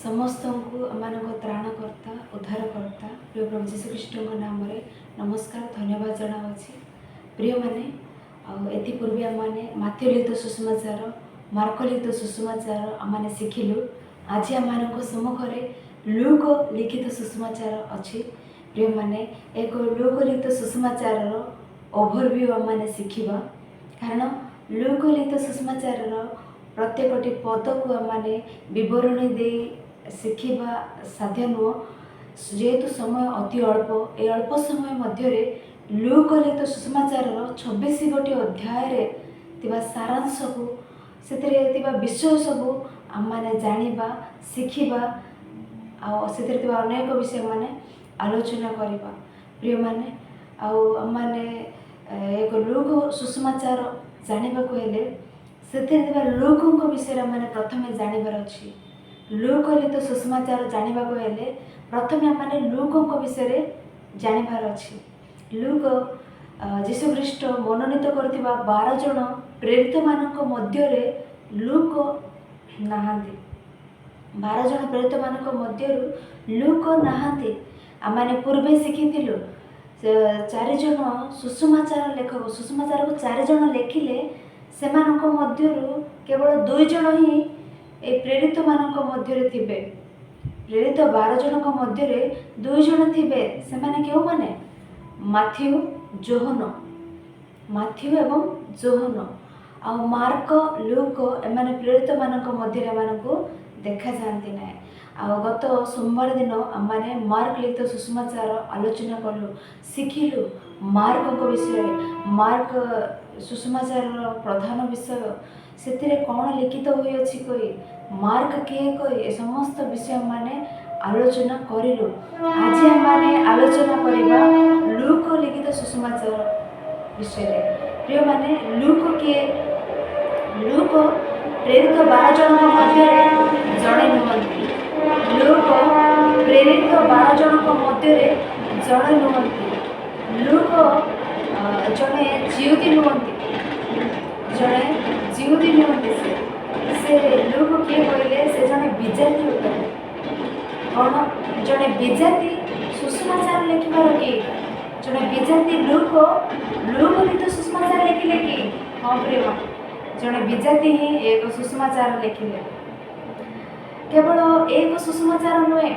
समस्त को त्राणकर्ता उद्धारकर्ता प्रिय प्रभु जीशुख्रीष्ट नाम नमस्कार धन्यवाद जनावि प्रिय मैंने आपूर्वी आम मैंने माथ्यू लिखित सुसमाचार मार्क लिखित सुसमाचार आम शिखिलु। आज आम सम्मुखें लूक लिखित सुसमाचार अच्छी प्रिय मैंने एक लूक लिखित सुसमाचार ओभरव्यू आम शिखा कारण लूक लिखित सुसमाचार प्रत्येकटी पद को आम बरणी दे शिखा साध्य नुह जेहेतु समय अति अल्प ए अल्प समय मध्य लूक लिखित सुसमाचार 26 गोटी अध्याय सारांश को से विषय सबू आम मैंने जाना शिखा अनेक विषय माने आलोचना करवा प्रिय माने आम मैंने एक लूक सुसमाचार जानवा हेले से लूकों विषय मैंने प्रथम जानवर अच्छी लूक लिखित सुसमाचार जानवा हेले प्रथम आम लूकों विषय जानवर अच्छी लूक जीशुख्रीष्ट मनोनीत करथिबा 12 जन प्रेरित मानक मध्य लूक नहांती 12 जन प्रेरित मानक मध्य लूक नहांती आम पूर्वे शिखिलु 4 जन सुसमाचार लेखक सुसमाचार को 4 जन लेखिले से केवल 2 जन ही ए प्रेरित मानक मध्य थिबे प्रेरित 12 जनक मध्य 2 जन थिबे से माने केउ माने माथ्यू एवं जोहन आ मार्क लूक एमाने प्रेरित मानक मध्य एमानकु देखा जाती ना आ गत सोमवार दिन आमने मार्क लिखित सुसमाचार आलोचना कलु शिखिलु मार्क विषय मार्क सुसमाचार प्रधान विषय से कौन लिखित हुई अच्छी कही मार्क किए कही समस्त विषय माने आलोचना करिलु। आज आम आलोचना करवा लूक लिखित सुसमाचार विषय प्रिय माने लूक किए लूक प्रेरित 12 जन मध्य जड़े नुहति लूक प्रेरित 12 जन मध्य जड़े नुहति लूक जड़े जिउदी नुहति जड़े जिउदी नुहति से लूक किए कहले से जड़े विजाती होता कौन जड़े विजाती सुसमाचार लिखबार कि जड़े विजाती लूक लिखित सुसमाचार लिखिले कि हाँ प्रिय जड़े विजाती ही एक सुसमाचार लिखिले केवल एक सुसमाचार नुहे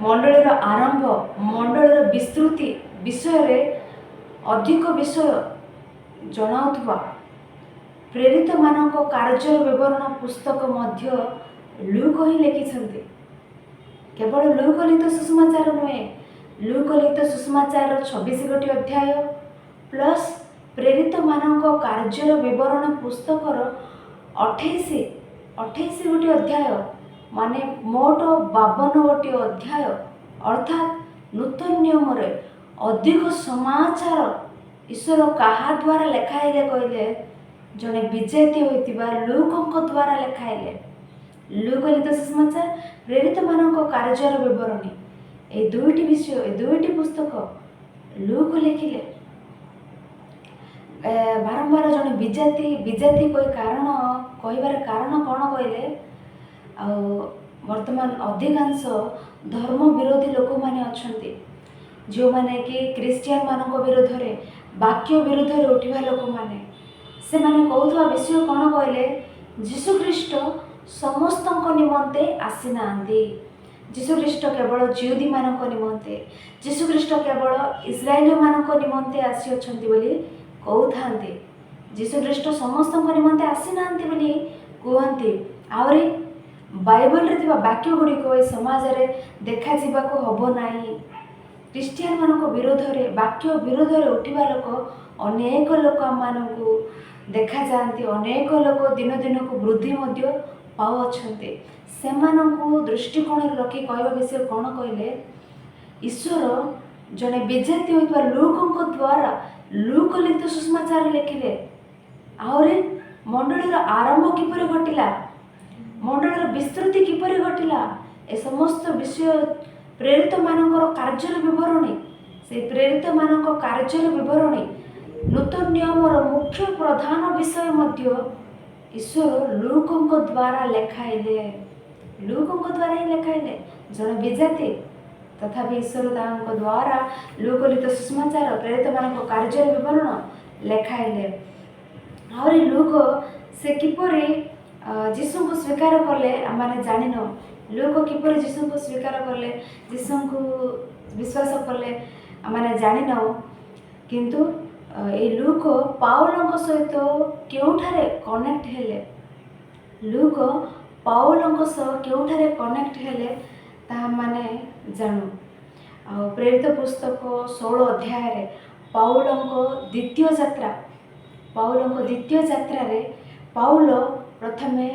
मंडलीर आरंभ मंडलीर विस्तृति विषय अधिक विषय जनाउथबा प्रेरित मानक कार्य विवरण पुस्तक मध्य लूक ही लिखिछन्ति केवल लूक लिखित सुसमाचार नुहे लूक लिखित सुसमाचार 26 गोटी अध्याय प्लस प्रेरित मानक कार्य विवरण पुस्तकर 28 गोटी अध्याय माने मोट 52 गोटी अध्याय अर्थात नूतन नियम रे अधिक समाचार ईश्वर कहा द्वारा लेखाइले कहले जने विजेती होइतिबा लूकों द्वारा लेखाइले लूक लिखित सुसमाचार प्रेरित मानक कार्य विवरणी ए दुईटी विषय ए दुईटी पुस्तक लूक लिखिले बारंबार जड़े विजाती कोई कारण कहबार कारण कौन कहले वर्तमान अधिकांश धर्म विरोधी लोक मैंने अच्छा जो मैंने कि क्रिश्चियन मानक विरोध में वाक्य विरोध में उठा लोक मैंने से माने कहूथवा विषय कौन कहले जीशुख्रीष्ट समस्त निमंते आसी नांती जीशुख्रीष्ट केवल जिउदी मानक निमंते जीशुख्रीष्ट केवल इस्राएली मानक निमंते आसी अछंती बोली कहउथांती जीशुख्रीष्ट समस्त निमंते आसी नांती बोली कहंती आवरी बाइबल रे थिबा वाक्य गुडी को समाज रे देखा जीवा को हबो नाही क्रिश्चियन मानक विरोध रे वाक्य विरोध रे उठिबा लोक अनेक लोक मानकु देखा जाती अनेक लोक दिन दिन को वृद्धि मध्य पाउछन्ते सेमानंकु दृष्टिकोण रखी कहवा विषय कौन कहले ईश्वर जड़े विजाती होइबा लूकों द्वारा लूक लिखित सुसमाचार लिखिले आहरी मंडलीर आरंभ किपरि घटिला मंडलीर विस्तृति किपरि घटिला ए समस्त विषय प्रेरित मानकर कार्य विवरणी से प्रेरित मानक कार्य विवरणी नूतन नियमर मुख्य प्रधान विषय मध्य ईश्वर लूकों द्वारा लेखाइले ଲୁକଙ୍କ ଦ୍ୱାରା ହିଁ ଲେଖାଇଲେ। ଜଣେ ବିଜାତି ତଥାପି ଈଶ୍ୱର ତାଙ୍କ ଦ୍ୱାରା ଲୁକ ଲିଖିତ ସୁସମାଚାର ପ୍ରେରିତମାନଙ୍କ କାର୍ଯ୍ୟର ବିବରଣ ଲେଖାଇଲେ। ଆହୁରି ଲୁକ ସେ କିପରି ଯୀଶୁଙ୍କୁ ସ୍ୱୀକାର କଲେ ଆମମାନେ ଜାଣିନୁ। ଲୁକ କିପରି ଯୀଶୁଙ୍କୁ ସ୍ୱୀକାର କଲେ, ଯୀଶୁଙ୍କୁ ବିଶ୍ୱାସ କଲେ ଆମମାନେ ଜାଣିନାହୁଁ। କିନ୍ତୁ ଏଇ ଲୁକ ପାଉଲଙ୍କ ସହିତ କେଉଁଠାରେ କନେକ୍ଟ ହେଲେ, ଲୁକ ପାଉଲଙ୍କ ସହ କେଉଁଠାରେ କନେକ୍ଟ ହେଲେ ତାହା ମାନେ ଜାଣୁ। ଆଉ ପ୍ରେରିତ ପୁସ୍ତକ 16 ଅଧ୍ୟାୟରେ ପାଉଲଙ୍କ ଦ୍ୱିତୀୟ ଯାତ୍ରାରେ ପାଉଲ ପ୍ରଥମେ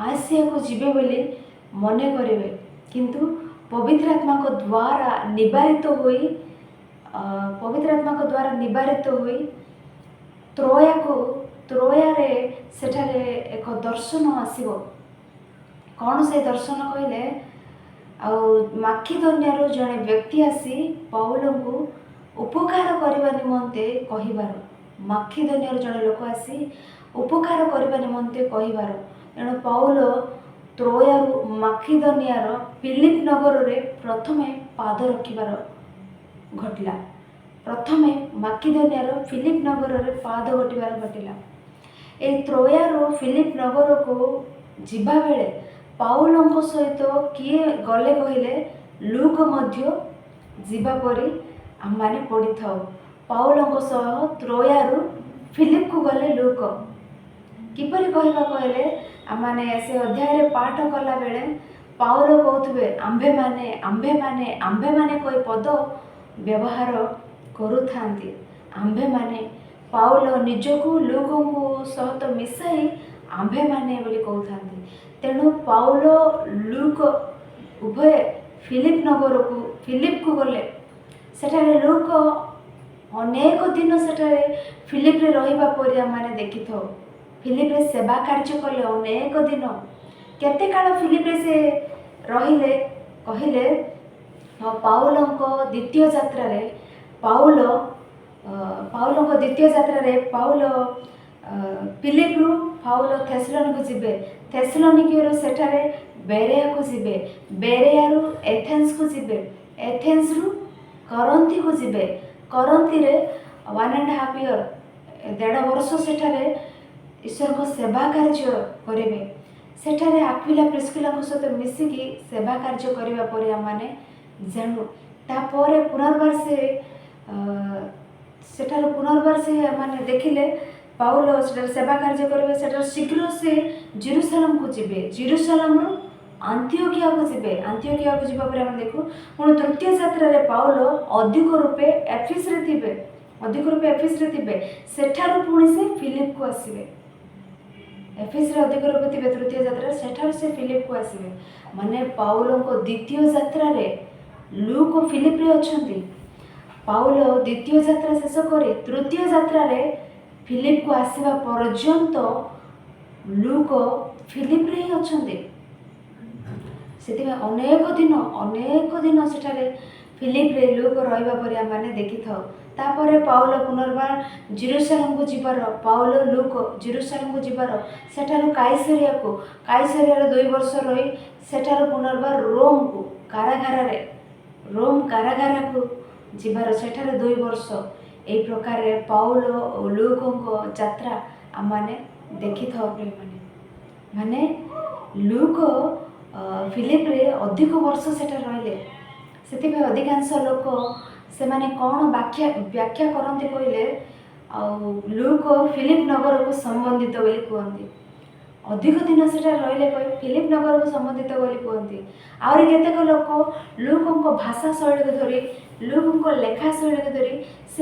ଆସିଆକୁ ଯିବେ ବୋଲି ମନେ କରିବେ, କିନ୍ତୁ ପବିତ୍ର ଆତ୍ମାଙ୍କ ଦ୍ୱାରା ନିବାରିତ ହୋଇ ତ୍ରୋୟାରେ ସେଠାରେ ଏକ ଦର୍ଶନ ଆସିବ। କ'ଣ ସେ ଦର୍ଶନ କହିଲେ? ଆଉ ମାକିଦୋନିଆରୁ ଜଣେ ବ୍ୟକ୍ତି ଆସି ପାଉଲଙ୍କୁ ଉପକାର କରିବା ନିମନ୍ତେ କହିବାର। ମାକିଦୋନିଆରୁ ଜଣେ ଲୋକ ଆସି ଉପକାର କରିବା ନିମନ୍ତେ କହିବାର। ତେଣୁ ପାଉଲ ତ୍ରୋୟାରୁ ମାକିଦୋନିଆର ଫିଲିପ ନଗରରେ ପ୍ରଥମେ ପାଦ ରଖିବାର ଘଟିଲା। ଏହି ତ୍ରୋୟାରୁ ଫିଲିପ ନଗରକୁ ଯିବା ବେଳେ ପାଉଲଙ୍କ ସହିତ କିଏ ଗଲେ କହିଲେ? ଲୁକ ମଧ୍ୟ ଯିବା ପରି ଆମମାନେ ପଢ଼ିଥାଉ। ପାଉଲଙ୍କ ସହ ତ୍ରୋୟାରୁ ଫିଲିପକୁ ଗଲେ ଲୁକ। କିପରି କହିବା କହିଲେ, ଆମମାନେ ସେ ଅଧ୍ୟାୟରେ ପାଠ କଲାବେଳେ ପାଉଲ କହୁଥିବେ ଆମ୍ଭେମାନେ କହି ପଦ ବ୍ୟବହାର କରୁଥାନ୍ତି। ଆମ୍ଭେମାନେ, ପାଉଲ ନିଜକୁ ଲୁକଙ୍କ ସହିତ ମିଶାଇ ଆମ୍ଭେମାନେ ବୋଲି କହୁଥାନ୍ତି। ତେଣୁ ପାଉଲ ଲୁକ ଉଭୟ ଫିଲିପକୁ ଗଲେ। ସେଠାରେ ଲୁକ ଅନେକ ଦିନ ସେଠାରେ ଫିଲିପରେ ରହିବା ପରି ଆମମାନେ ଦେଖିଥାଉ। ଫିଲିପରେ ସେବା କାର୍ଯ୍ୟ କଲେ ଅନେକ ଦିନ। କେତେ କାଳ ଫିଲିପରେ ସେ ରହିଲେ କହିଲେ? ପାଉଲଙ୍କ ଦ୍ୱିତୀୟ ଯାତ୍ରାରେ ପାଉଲ ଫିଲିପରୁ ଥେସଲୋନିକୁ ଯିବେ। ଥେସଲୋନିକରୁ ସେଠାରେ ବେରେୟାକୁ ଯିବେ। ବେରେୟାରୁ ଏଥେନ୍ସକୁ ଯିବେ। ଏଥେନ୍ସରୁ କରନ୍ଥିକୁ ଯିବେ। କରନ୍ଥିରେ 1.5 year 1.5 ବର୍ଷ ସେଠାରେ ଈଶ୍ୱରଙ୍କ ସେବା କାର୍ଯ୍ୟ କରିବେ। ସେଠାରେ ଆକ୍ୱିଲା ପ୍ରିସ୍କିଲାଙ୍କ ସହିତ ମିଶିକି ସେବା କାର୍ଯ୍ୟ କରିବା ପରେ ଆମମାନେ ଜାଣୁ। ତାପରେ ପୁନର୍ବାର ସେ ଆମମାନେ ଦେଖିଲେ ପାଉଲ ସେଠାରେ ସେବା କାର୍ଯ୍ୟ କରିବେ। ସେଠାରେ ଶୀଘ୍ର ସେ ଜେରୁସାଲେମକୁ ଯିବେ। ଜେରୁସାଲେମରୁ ଆନ୍ତିଓକିଆକୁ ଯିବେ। ଆନ୍ତିଓକିଆକୁ ଯିବା ପରେ ଆମେ ଦେଖୁ ପୁଣି ତୃତୀୟ ଯାତ୍ରାରେ ପାଉଲ ଅଧିକ ରୂପେ ଏଫେସରେ ଥିବେ। ସେଠାରୁ ପୁଣି ସେ ଫିଲିପକୁ ଆସିବେ। ଏଫେସରେ ଅଧିକ ରୂପେ ଥିବେ ତୃତୀୟ ଯାତ୍ରାରେ, ସେଠାରୁ ସେ ଫିଲିପକୁ ଆସିବେ। ମାନେ ପାଉଲଙ୍କ ଦ୍ୱିତୀୟ ଯାତ୍ରାରେ ଲୁକ ଫିଲିପରେ ଅଛନ୍ତି। ପାଉଲ ଦ୍ୱିତୀୟ ଯାତ୍ରା ଶେଷ କରି ତୃତୀୟ ଯାତ୍ରାରେ ଫିଲିପକୁ ଆସିବା ପର୍ଯ୍ୟନ୍ତ ଲୁକ ଫିଲିପରେ ହିଁ ଅଛନ୍ତି। ସେଥିପାଇଁ ଅନେକ ଦିନ ସେଠାରେ ଫିଲିପରେ ଲୁକ ରହିବା ପରି ଆମମାନେ ଦେଖିଥାଉ। ତାପରେ ପାଉଲ ପୁନର୍ବାର ଜେରୁସାଲେମକୁ ଯିବାର, ସେଠାରୁ କାଇସରିଆରେ 2 ବର୍ଷ ରହି ସେଠାରୁ ପୁନର୍ବାର ରୋମ କାରାଗାରକୁ ଯିବାର, ସେଠାରେ 2 ବର୍ଷ। ଏହି ପ୍ରକାରରେ ପାଉଲ ଓ ଲୁକଙ୍କ ଯାତ୍ରା ଆମମାନେ ଦେଖିଥାଉ। ମାନେ ଲୁକ ଫିଲିପରେ ଅଧିକ ବର୍ଷ ସେଠାରେ ରହିଲେ। ସେଥିପାଇଁ ଅଧିକାଂଶ ଲୋକ ସେମାନେ କ'ଣ ବ୍ୟାଖ୍ୟା କରନ୍ତି କହିଲେ, ଆଉ ଲୁକ ଫିଲିପ ନଗରକୁ ସମ୍ବନ୍ଧିତ ବୋଲି କୁହନ୍ତି। ଅଧିକ ଦିନ ସେଠାରେ ରହିଲେ କହି ଫିଲିପ ନଗରକୁ ସମ୍ବନ୍ଧିତ ବୋଲି କୁହନ୍ତି। ଆହୁରି କେତେକ ଲୋକ ଲୁକଙ୍କ ଭାଷା ଶୈଳୀକୁ ଧରି, ଲୁକଙ୍କ ଲେଖା ଶୈଳୀକୁ ଧରି ସେ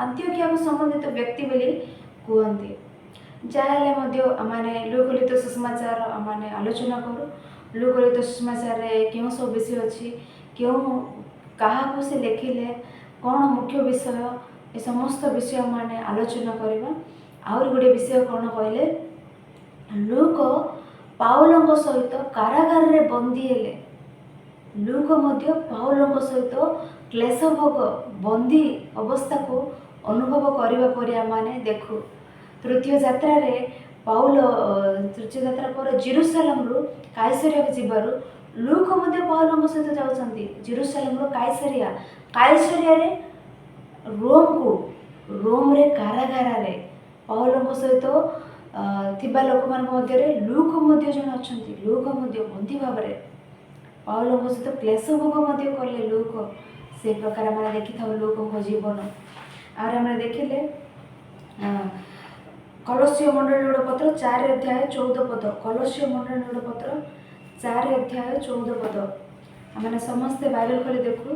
ଆନ୍ତିଓକିଆକୁ ସମ୍ବନ୍ଧିତ ବ୍ୟକ୍ତି ବୋଲି କୁହନ୍ତି। ଯାହା ହେଲେ ମଧ୍ୟ ଆମମାନେ ଲୁକ ଲିଖିତ ସୁସମାଚାର ଆମମାନେ ଆଲୋଚନା କରୁ। ଲୁକ ଲିଖିତ ସୁସମାଚାରରେ କେଉଁ ସବୁ ବିଷୟ ଅଛି, କାହାକୁ ସେ ଲେଖିଲେ, କ'ଣ ମୁଖ୍ୟ ବିଷୟ, ଏ ସମସ୍ତ ବିଷୟ ଆମମାନେ ଆଲୋଚନା କରିବା। ଆହୁରି ଗୋଟିଏ ବିଷୟ କ'ଣ କହିଲେ, ଲୁକ ପାଉଲଙ୍କ ସହିତ କାରାଗାରରେ ବନ୍ଦୀ ହେଲେ। ଲୁକ ମଧ୍ୟ ପାଉଲଙ୍କ ସହିତ କ୍ଲେଶ ଭୋଗ ବନ୍ଦୀ ଅବସ୍ଥାକୁ ଅନୁଭବ କରିବା ପରି ଆମମାନେ ଦେଖୁ। ତୃତୀୟ ଯାତ୍ରାରେ ପାଉଲ ତୀର୍ଥଯାତ୍ରା ପରେ ଜେରୁସାଲେମରୁ କାଇସରିଆକୁ ଯିବାରୁ ଲୁକ ମଧ୍ୟ ପାଉଲଙ୍କ ସହିତ ଯାଉଛନ୍ତି। ଜେରୁସାଲେମରୁ କାଇସରିଆରେ ରୋମରେ କାରାଗାରରେ ପାଉଲଙ୍କ ସହିତ ଥିବା ଲୋକମାନଙ୍କ ମଧ୍ୟରେ ଲୁକ ମଧ୍ୟ ଜଣେ ଅଛନ୍ତି। ଲୁକ ମଧ୍ୟ ବନ୍ଦୀ ଭାବରେ ପାଉଲଙ୍କ ସହିତ କ୍ଲେଶ ଭୋଗ ମଧ୍ୟ କଲେ ଲୁକ। ସେ ପ୍ରକାର ଆମେ ଦେଖିଥାଉ ଲୁକଙ୍କ ଜୀବନ। ଆଉ ଆମେ ଦେଖିଲେ କଲସ୍ୟ ମଣ୍ଡଳୀର ପତ୍ର 4 ଅଧ୍ୟାୟ 14 ପଦ। କଲସ୍ୟ ମଣ୍ଡଳୀର ପତ୍ର 4 ଅଧ୍ୟାୟ 14 ପଦ। ଆମେ ସମସ୍ତେ ବାଇବେଲ ଖୋଲି ଦେଖୁ।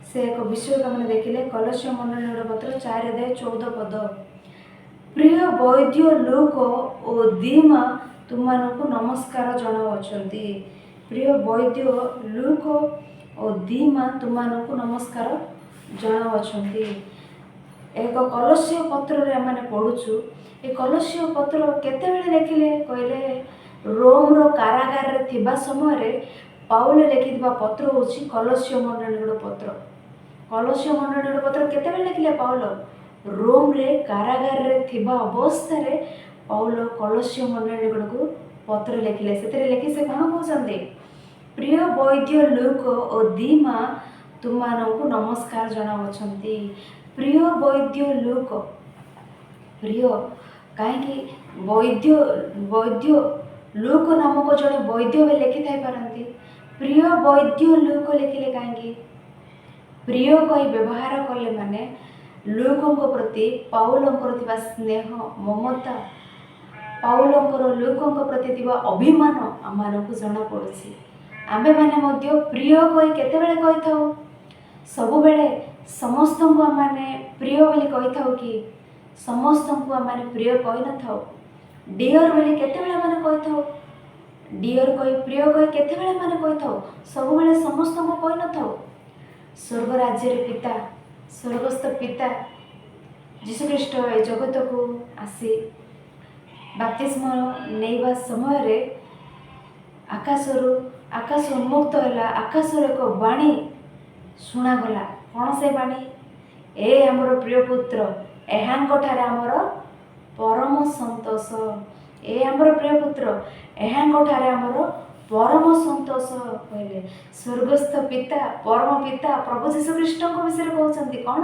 ସେ ଏକ ବିଷୟକୁ ଆମେ ଦେଖିଲେ କଲସ୍ୟ ମଣ୍ଡଳୀର ପତ୍ର 4 ଅଧ୍ୟାୟ 14 ପଦ। ପ୍ରିୟ ବୈଦ୍ୟ ଲୁକ ଓ ଦିମା ତୁମମାନଙ୍କୁ ନମସ୍କାର ଜଣାଉଛନ୍ତି। ପ୍ରିୟ ବୈଦ୍ୟ ଲୁକ ଓ ଦିମା ତୁମମାନଙ୍କୁ ନମସ୍କାର ଜଣାଉଛନ୍ତି। ଏକ କଲସ୍ୟ ପତ୍ରରେ ଆମେ ପଢ଼ୁଛୁ। ଏ କଲସ୍ୟ ପତ୍ର କେତେବେଳେ ଲେଖିଲେ କହିଲେ ରୋମର କାରାଗାରରେ ଥିବା ସମୟରେ ପାଉଲ ଲେଖିଥିବା ପତ୍ର ହେଉଛି କଲସ୍ୟ ମଣ୍ଡଳୀର ପତ୍ର। କଲସ୍ୟ ମଣ୍ଡଳୀର ପତ୍ର କେତେବେଳେ ଲେଖିଲେ ପାଉଲ? ରୋମରେ କାରାଗାରରେ ଥିବା ଅବସ୍ଥାରେ ପାଉଲ କଲସ୍ୟ ମଣ୍ଡଳୀ ଗୁଡ଼ିକୁ ପତ୍ର ଲେଖିଲେ। ସେଥିରେ ଲେଖି ସେ କ'ଣ କହୁଛନ୍ତି? ପ୍ରିୟ ବୈଦ୍ୟ ଲୁକ ଓ ଦିମା ତୁମମାନଙ୍କୁ ନମସ୍କାର ଜଣାଉଛନ୍ତି। ପ୍ରିୟ ବୈଦ୍ୟ ଲୁକ, ପ୍ରିୟ କାହିଁକି ବୈଦ୍ୟ ଲୁକ ନାମକ ଜଣେ ବୈଦ୍ୟ ବି ଲେଖିଥାଇ ପାରନ୍ତି। ପ୍ରିୟ ବୈଦ୍ୟ ଲୁକ ଲେଖିଲେ କାହିଁକି? ପ୍ରିୟ କହି ବ୍ୟବହାର କଲେ ମାନେ ଲୁକଙ୍କ ପ୍ରତି ପାଉଲଙ୍କର ଥିବା ସ୍ନେହ ମମତା, ପାଉଲଙ୍କର ଲୁକଙ୍କ ପ୍ରତି ଥିବା ଅଭିମାନ ଆମମାନଙ୍କୁ ଜଣାପଡ଼ୁଛି। ଆମ୍ଭେମାନେ ମଧ୍ୟ ପ୍ରିୟ କହି କେତେବେଳେ କହିଥାଉ? ସବୁବେଳେ ସମସ୍ତଙ୍କୁ ଆମେ ପ୍ରିୟ ବୋଲି କହିଥାଉ କି? ସମସ୍ତଙ୍କୁ ଆମେ ପ୍ରିୟ କହିନଥାଉ। ଡିଅର ବୋଲି କେତେବେଳେ ଆମେ କହିଥାଉ? ଡିଅର କହି ପ୍ରିୟ କହି କେତେବେଳେ ଆମେ କହିଥାଉ? ସବୁବେଳେ ସମସ୍ତଙ୍କୁ କହିନଥାଉ। ସ୍ୱର୍ଗ ରାଜ୍ୟରେ ପିତା, ସ୍ୱର୍ଗସ୍ଥ ପିତା ଯୀଶୁଖ୍ରୀଷ୍ଟ ଏ ଜଗତକୁ ଆସି ବାପ୍ତିସ୍ମ ନେଇବା ସମୟରେ ଆକାଶ ଉନ୍ମୁକ୍ତ ହେଲା। ଆକାଶର ଏକ ବାଣୀ ଶୁଣାଗଲା। କ'ଣ ସେ ବାଣୀ? ଏ ଆମର ପ୍ରିୟ ପୁତ୍ର, ଏହାଙ୍କଠାରେ ଆମର ପରମ ସନ୍ତୋଷ। ଏ ଆମର ପ୍ରିୟ ପୁତ୍ର, ଏହାଙ୍କଠାରେ ଆମର ପରମ ସନ୍ତୋଷ କହିଲେ। ସ୍ୱର୍ଗସ୍ଥ ପିତା, ପରମ ପିତା ପ୍ରଭୁ ଯୀଶୁଖ୍ରୀଷ୍ଟଙ୍କ ବିଷୟରେ କହୁଛନ୍ତି କ'ଣ?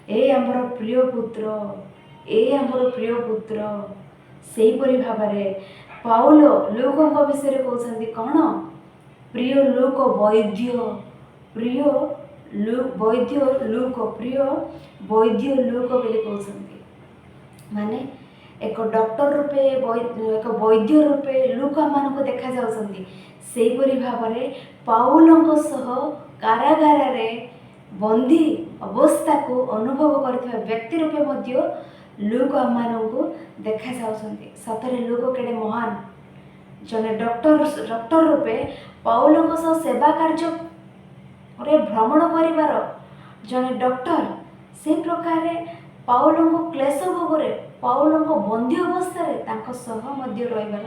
ଏ ଆମର ପ୍ରିୟ ପୁତ୍ର, ଏ ଆମର ପ୍ରିୟ ପୁତ୍ର। ସେହିପରି ଭାବରେ ପାଉଲ ଲୁକଙ୍କ ବିଷୟରେ କହୁଛନ୍ତି କ'ଣ? ପ୍ରିୟ ଲୁକ ବୈଦ୍ୟ, ପ୍ରିୟ ବୈଦ୍ୟ ଲୁକ, ପ୍ରିୟ ବୈଦ୍ୟ ଲୁକ ବୋଲି କହୁଛନ୍ତି। ମାନେ ଏକ ଡକ୍ଟର ରୂପେ, ଏକ ବୈଦ୍ୟ ରୂପେ ଲୁକ ଆମମାନଙ୍କୁ ଦେଖାଯାଉଛନ୍ତି। ସେହିପରି ଭାବରେ ପାଉଲଙ୍କ ସହ କାରାଗାରରେ ବନ୍ଦୀ ଅବସ୍ଥାକୁ ଅନୁଭବ କରିଥିବା ବ୍ୟକ୍ତି ରୂପେ ମଧ୍ୟ ଲୁକ ଆମମାନଙ୍କୁ ଦେଖାଯାଉଛନ୍ତି। ସତରେ ଲୁକ କେଡ଼େ ମହାନ! ଜଣେ ଡକ୍ଟର ରୂପେ ପାଉଲଙ୍କ ସହ ସେବା କାର୍ଯ୍ୟରେ ଭ୍ରମଣ କରିବାର ଜଣେ ଡକ୍ଟର, ସେ ପ୍ରକାରେ ପାଉଲଙ୍କ କ୍ଲେଶ ଭୋଗରେ, ପାଉଲଙ୍କ ବନ୍ଦୀ ଅବସ୍ଥାରେ ତାଙ୍କ ସହ ମଧ୍ୟ ରହିବାର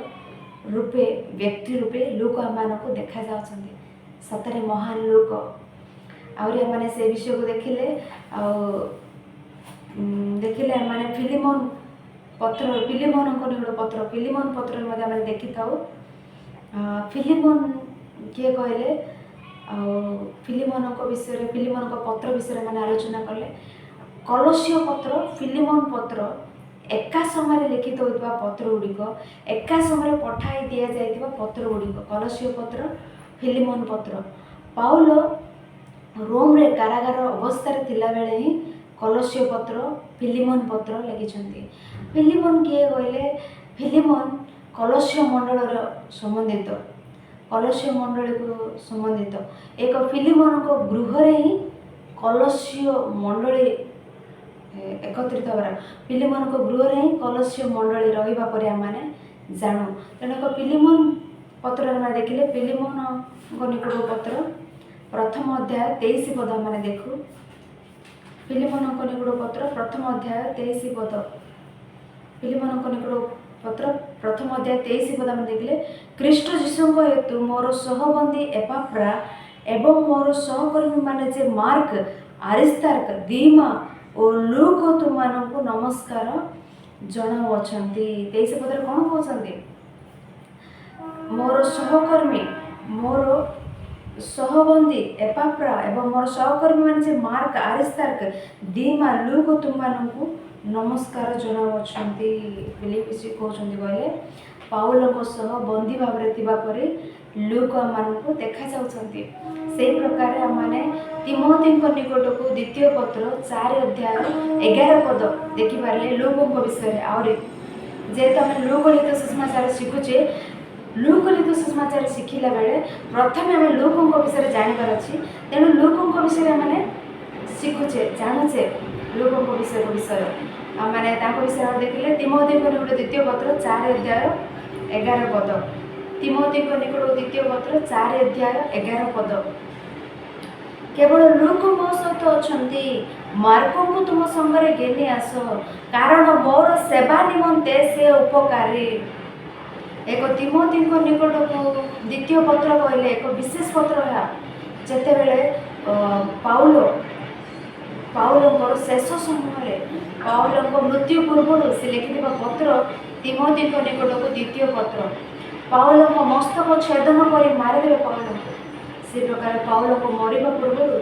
ବ୍ୟକ୍ତି ରୂପେ ଲୁକ ଆମମାନଙ୍କୁ ଦେଖାଯାଉଛନ୍ତି। ସତରେ ମହାନ ଲୁକ। ଆହୁରି ଆମେ ସେ ବିଷୟକୁ ଦେଖିଲେ ଆମେ ଫିଲିମୋନ ପତ୍ରରେ ମଧ୍ୟ ଆମେ ଦେଖିଥାଉ। ଫିଲିମୋନ କିଏ କହିଲେ? ଫିଲିମୋନଙ୍କ ପତ୍ର ବିଷୟରେ ମାନେ ଆଲୋଚନା କଲେ। କଲସ୍ୟ ପତ୍ର, ଫିଲିମୋନ ପତ୍ର ଏକା ସମୟରେ ଲିଖିତ ହୋଇଥିବା ପତ୍ର ଗୁଡ଼ିକ, ଏକା ସମୟରେ ପଠାଇ ଦିଆଯାଇଥିବା ପତ୍ର ଗୁଡ଼ିକ। କଲସ୍ୟ ପତ୍ର, ଫିଲିମୋନ ପତ୍ର। ପାଉଲ ରୋମରେ କାରାଗାର ଅବସ୍ଥାରେ ଥିଲାବେଳେ ହିଁ କଲସ୍ୟ ପତ୍ର, ଫିଲିମୋନ ପତ୍ର ଲେଖିଛନ୍ତି। ଫିଲିମୋନ କିଏ କହିଲେ? ଫିଲିମୋନ କଲସ୍ୟ ମଣ୍ଡଳର ସମ୍ବନ୍ଧିତ, କଲସ୍ୟ ମଣ୍ଡଳୀକୁ ସମ୍ବନ୍ଧିତ। ଏକ ଫିଲିମୋନଙ୍କ ଗୃହରେ ହିଁ କଲସ୍ୟ ମଣ୍ଡଳୀ ଏକତ୍ରିତ ହେବାର, ଫିଲିମୋନଙ୍କ ଗୃହରେ ହିଁ କଲସ୍ୟ ମଣ୍ଡଳୀ ରହିବା ପରେ ଆମେ ଜାଣୁ। ତେଣୁ ଏକ ଫିଲିମୋନ ପତ୍ରରେ ଆମେ ଦେଖିଲେ ଫିଲିମୋନଙ୍କ ନିକଟକୁ ପତ୍ର 1 ଅଧ୍ୟାୟ 23 ପଦ ଆମେ ଦେଖୁ। ଫିଲିମୋନଙ୍କ ନିକଟକୁ ପତ୍ର 1 ଅଧ୍ୟାୟ 23 ପଦ। ଫିଲିମୋନଙ୍କ ନିକଟକୁ ପତ୍ର 1 ଅଧ୍ୟାୟ 23 ପଦ ଆମେ ଦେଖିଲେ, ଖ୍ରୀଷ୍ଟ ଯୀଶୁଙ୍କ ହେତୁ ମୋର ସହବନ୍ଦୀ ଏପାଫ୍ରା ଏବଂ ମୋର ସହକର୍ମୀମାନେ ଯେ ମାର୍କ, ଆରିସ୍ତାର୍କ, ଦିମା ଓ ଲୁକ ତୁମମାନଙ୍କୁ ନମସ୍କାର ଜଣାଉଅଛନ୍ତି। 23 ପଦରେ କ'ଣ କହୁଛନ୍ତି? ମୋର ସହକର୍ମୀ, ମୋର ସହବନ୍ଦୀ ଏପାଫ୍ରା ଏବଂ ମୋର ସହକର୍ମୀ ମାନେ ଯେ ମାର୍କ, ଆରିସ୍ତାର୍କ, ଦିମା, ଲୁକ ତୁମମାନଙ୍କୁ ନମସ୍କାର ଜଣାଉଅଛନ୍ତି ବୋଲି କହୁଛନ୍ତି। କହିଲେ ପାଉଲଙ୍କ ସହ ବନ୍ଦୀ ଭାବରେ ଥିବା ପରି ଲୁକ ଆମମାନଙ୍କୁ ଦେଖାଯାଉଛନ୍ତି। ସେହି ପ୍ରକାର ଆମମାନେ ତିମୋଥୀଙ୍କ ନିକଟକୁ ଦ୍ୱିତୀୟ ପତ୍ର 4 ଅଧ୍ୟାୟ 11 ପଦ ଦେଖିପାରିଲେ ଲୁକଙ୍କ ବିଷୟରେ ଆହୁରି ଯେହେତୁ ଆମେ ଲୁକ ଲିଖିତ ସୁସମାଚାର ଶିଖୁଛେ, ଲୁକ ଲିଖିତ ସୁସମାଚାର ଶିଖିଲା ବେଳେ ପ୍ରଥମେ ଆମେ ଲୁକଙ୍କ ବିଷୟରେ ଜାଣିବାର ଅଛି। ତେଣୁ ଲୁକଙ୍କ ବିଷୟରେ ଆମେ ଶିଖୁଛେ, ଜାଣୁଛେ ଲୁକଙ୍କ ବିଷୟରେ ଆମେ ତାଙ୍କ ବିଷୟରେ ଦେଖିଲେ ତିମୋଥୀଙ୍କ ନିକଟ ଦ୍ୱିତୀୟ ପତ୍ର 4 ଅଧ୍ୟାୟ 11 ପଦ। ତିମୋଥୀଙ୍କ ନିକଟ ଦ୍ୱିତୀୟ ପତ୍ର 4 ଅଧ୍ୟାୟ 11 ପଦ। କେବଳ ଲୁକ ମୋ ସହିତ ଅଛନ୍ତି, ମାର୍କଙ୍କୁ ତୁମ ସଙ୍ଗରେ ଘେନି ଆସ, କାରଣ ମୋର ସେବା ନିମନ୍ତେ ସେ ଉପକାରୀ। ଏକ ତିମୋଥୀଙ୍କ ନିକଟକୁ ଦ୍ୱିତୀୟ ପତ୍ର କହିଲେ ଏକ ବିଶେଷ ପତ୍ର ଏହା। ଯେତେବେଳେ ପାଉଲଙ୍କର ଶେଷ ସମୟରେ, ପାଉଲଙ୍କ ମୃତ୍ୟୁ ପୂର୍ବରୁ ସେ ଲେଖିଥିବା ପତ୍ର ତିମୋଥୀଙ୍କ ନିକଟକୁ ଦ୍ୱିତୀୟ ପତ୍ର। ପାଉଲଙ୍କ ମସ୍ତକ ଛେଦନ କରି ମାରିଦେବେ ପାଉଲଙ୍କୁ। ସେ ପ୍ରକାର ପାଉଲଙ୍କ ମରିବା ପୂର୍ବରୁ,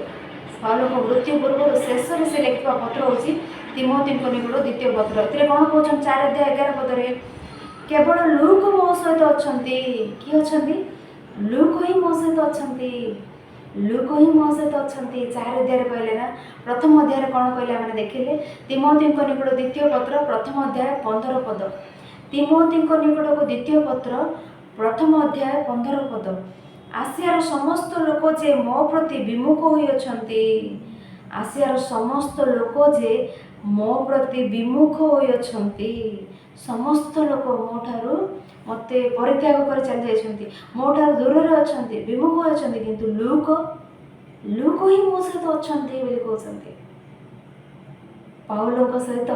ପାଉଲଙ୍କ ମୃତ୍ୟୁ ପୂର୍ବରୁ ଶେଷରେ ସେ ଲେଖିଥିବା ପତ୍ର ହେଉଛି ତିମୋଥୀଙ୍କ ନିକଟ ଦ୍ୱିତୀୟ ପତ୍ର। ଏଥିରେ କ'ଣ କହୁଛନ୍ତି? 4 ଅଧ୍ୟାୟ 11 ପଦରେ କେବଳ ଲୁକ ମୋ ସହିତ ଅଛନ୍ତି। କିଏ ଅଛନ୍ତି? ଲୁକ ହିଁ ମୋ ସହିତ ଅଛନ୍ତି। ଲୁକ ହିଁ ମୋ ସହିତ ଅଛନ୍ତି। 4 ଅଧ୍ୟାୟରେ କହିଲେ ନା, ପ୍ରଥମ ଅଧ୍ୟାୟରେ କ'ଣ କହିଲେ ଆମେ ଦେଖିଲେ? ତିମୋଥୀଙ୍କ ନିକଟ ଦ୍ୱିତୀୟ ପତ୍ର ପ୍ରଥମ ଅଧ୍ୟାୟ 15 ପଦ। ତିମୋଥୀଙ୍କ ନିକଟକୁ ଦ୍ୱିତୀୟ ପତ୍ର ପ୍ରଥମ ଅଧ୍ୟାୟ 15 ପଦ। ଆସିଆର ସମସ୍ତ ଲୋକ ଯେ ମୋ ପ୍ରତି ବିମୁଖ ହୋଇଅଛନ୍ତି, ଆସିଆର ସମସ୍ତ ଲୋକ ଯେ ମୋ ପ୍ରତି ବିମୁଖ ହୋଇଅଛନ୍ତି, ସମସ୍ତ ଲୋକ ମୋ ଠାରୁ ମୋତେ ପରିତ୍ୟାଗ କରି ଚାଲି ଯାଇଛନ୍ତି, ମୋ ଠାରୁ ଦୂରରେ ଅଛନ୍ତି, ବିମୁଖ ହୋଇଅଛନ୍ତି, କିନ୍ତୁ ଲୁକ ହିଁ ମୋ ସହିତ ଅଛନ୍ତି ବୋଲି କହୁଛନ୍ତି। ପାଉଲଙ୍କ ସହିତ,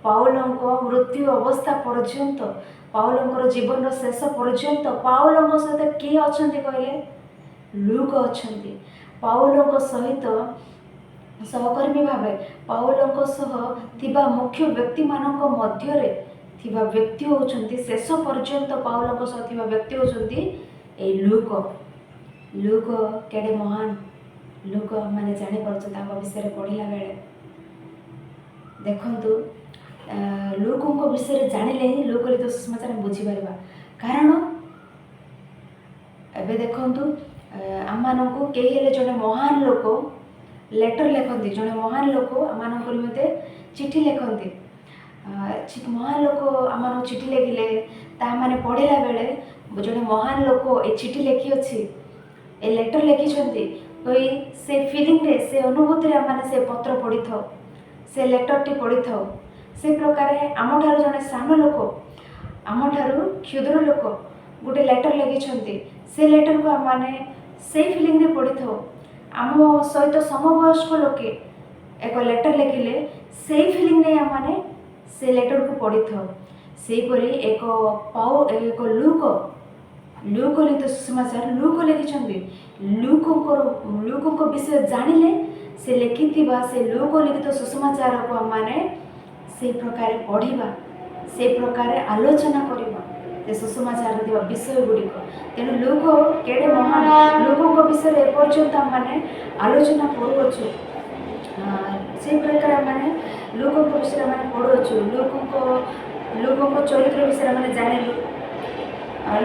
ପାଉଲଙ୍କ ମୃତ୍ୟୁ ଅବସ୍ଥା ପର୍ଯ୍ୟନ୍ତ, ପାଉଲଙ୍କର ଜୀବନର ଶେଷ ପର୍ଯ୍ୟନ୍ତ ପାଉଲଙ୍କ ସହିତ କିଏ ଅଛନ୍ତି କହିଲେ? ଲୁକ ଅଛନ୍ତି। ପାଉଲଙ୍କ ସହିତ ସହକର୍ମୀ ଭାବେ ପାଉଲଙ୍କ ସହ ଥିବା ମୁଖ୍ୟ ବ୍ୟକ୍ତିମାନଙ୍କ ମଧ୍ୟରେ ଥିବା ବ୍ୟକ୍ତି ହେଉଛନ୍ତି, ଶେଷ ପର୍ଯ୍ୟନ୍ତ ପାଉଲଙ୍କ ସହ ଥିବା ବ୍ୟକ୍ତି ହେଉଛନ୍ତି ଏଇ ଲୁକ। ଲୁକ କେଡ଼େ ମହାନ! ଲୁକ ମାନେ ଜାଣିପାରୁଛୁ ତାଙ୍କ ବିଷୟରେ ପଢ଼ିଲା ବେଳେ। ଦେଖନ୍ତୁ, ଲୁକଙ୍କ ବିଷୟରେ ଜାଣିଲେ ହିଁ ଲୁକ ଲିଖିତ ସୁସମାଚାର ବୁଝିପାରିବା। କାରଣ ଏବେ ଦେଖନ୍ତୁ, ଆମମାନଙ୍କୁ କେହି ହେଲେ ଜଣେ ମହାନ ଲୋକ ଲେଟର ଲେଖନ୍ତି, ଜଣେ ମହାନ ଲୋକ ଆମମାନଙ୍କ ନିମନ୍ତେ ଚିଠି ଲେଖନ୍ତି। ମହାନ ଲୋକ ଆମମାନଙ୍କୁ ଚିଠି ଲେଖିଲେ, ତାମାନେ ପଢ଼ିଲା ବେଳେ ଜଣେ ମହାନ ଲୋକ ଏ ଚିଠି ଲେଖିଅଛି, ଏ ଲେଟର ଲେଖିଛନ୍ତି କହି ସେ ଫିଲିଂରେ, ସେ ଅନୁଭୂତିରେ ଆମମାନେ ସେ ପତ୍ର ପଢ଼ିଥାଉ, ସେ ଲେଟରଟି ପଢ଼ିଥାଉ। ସେ ପ୍ରକାରେ ଆମଠାରୁ ଜଣେ ସାନ ଲୋକ, ଆମଠାରୁ କ୍ଷୁଦ୍ର ଲୋକ ଗୋଟେ ଲେଟର ଲେଖିଛନ୍ତି, ସେ ଲେଟରକୁ ଆମମାନେ ସେଇ ଫିଲିଂରେ ପଢ଼ିଥାଉ। ଆମ ସହିତ ସମବୟସ୍କ ଲୋକେ ଏକ ଲେଟର ଲେଖିଲେ ସେଇ ଫିଲିଂ ନେଇ ଆମମାନେ ସେ ଲେଟରକୁ ପଢ଼ିଥାଉ। ସେହିପରି ଏକ ଲୁକ ଲିଖିତ ସୁସମାଚାର ଲୁକ ଲେଖିଛନ୍ତି। ଲୁକଙ୍କ ବିଷୟ ଜାଣିଲେ ସେ ଲେଖିଥିବା ସେ ଲୁକ ଲିଖିତ ସୁସମାଚାରକୁ ଆମମାନେ ସେଇ ପ୍ରକାରେ ପଢ଼ିବା, ସେଇ ପ୍ରକାରେ ଆଲୋଚନା କରିବା ସେ ସୁସମାଚାରରେ ଥିବା ବିଷୟ ଗୁଡ଼ିକ। ତେଣୁ ଲୁକ କେଡ଼େ ମହାନ! ଲୁକଙ୍କ ବିଷୟରେ ଏପର୍ଯ୍ୟନ୍ତ ଆମମାନେ ଆଲୋଚନା କରୁଅଛୁ। ସେଇ ପ୍ରକାର ଆମମାନେ ଲୁକଙ୍କ ବିଷୟରେ ଆମେ ପଢ଼ୁଅଛୁ। ଲୁକଙ୍କ ଚରିତ୍ର ବିଷୟରେ ଆମେ ଜାଣିଲୁ।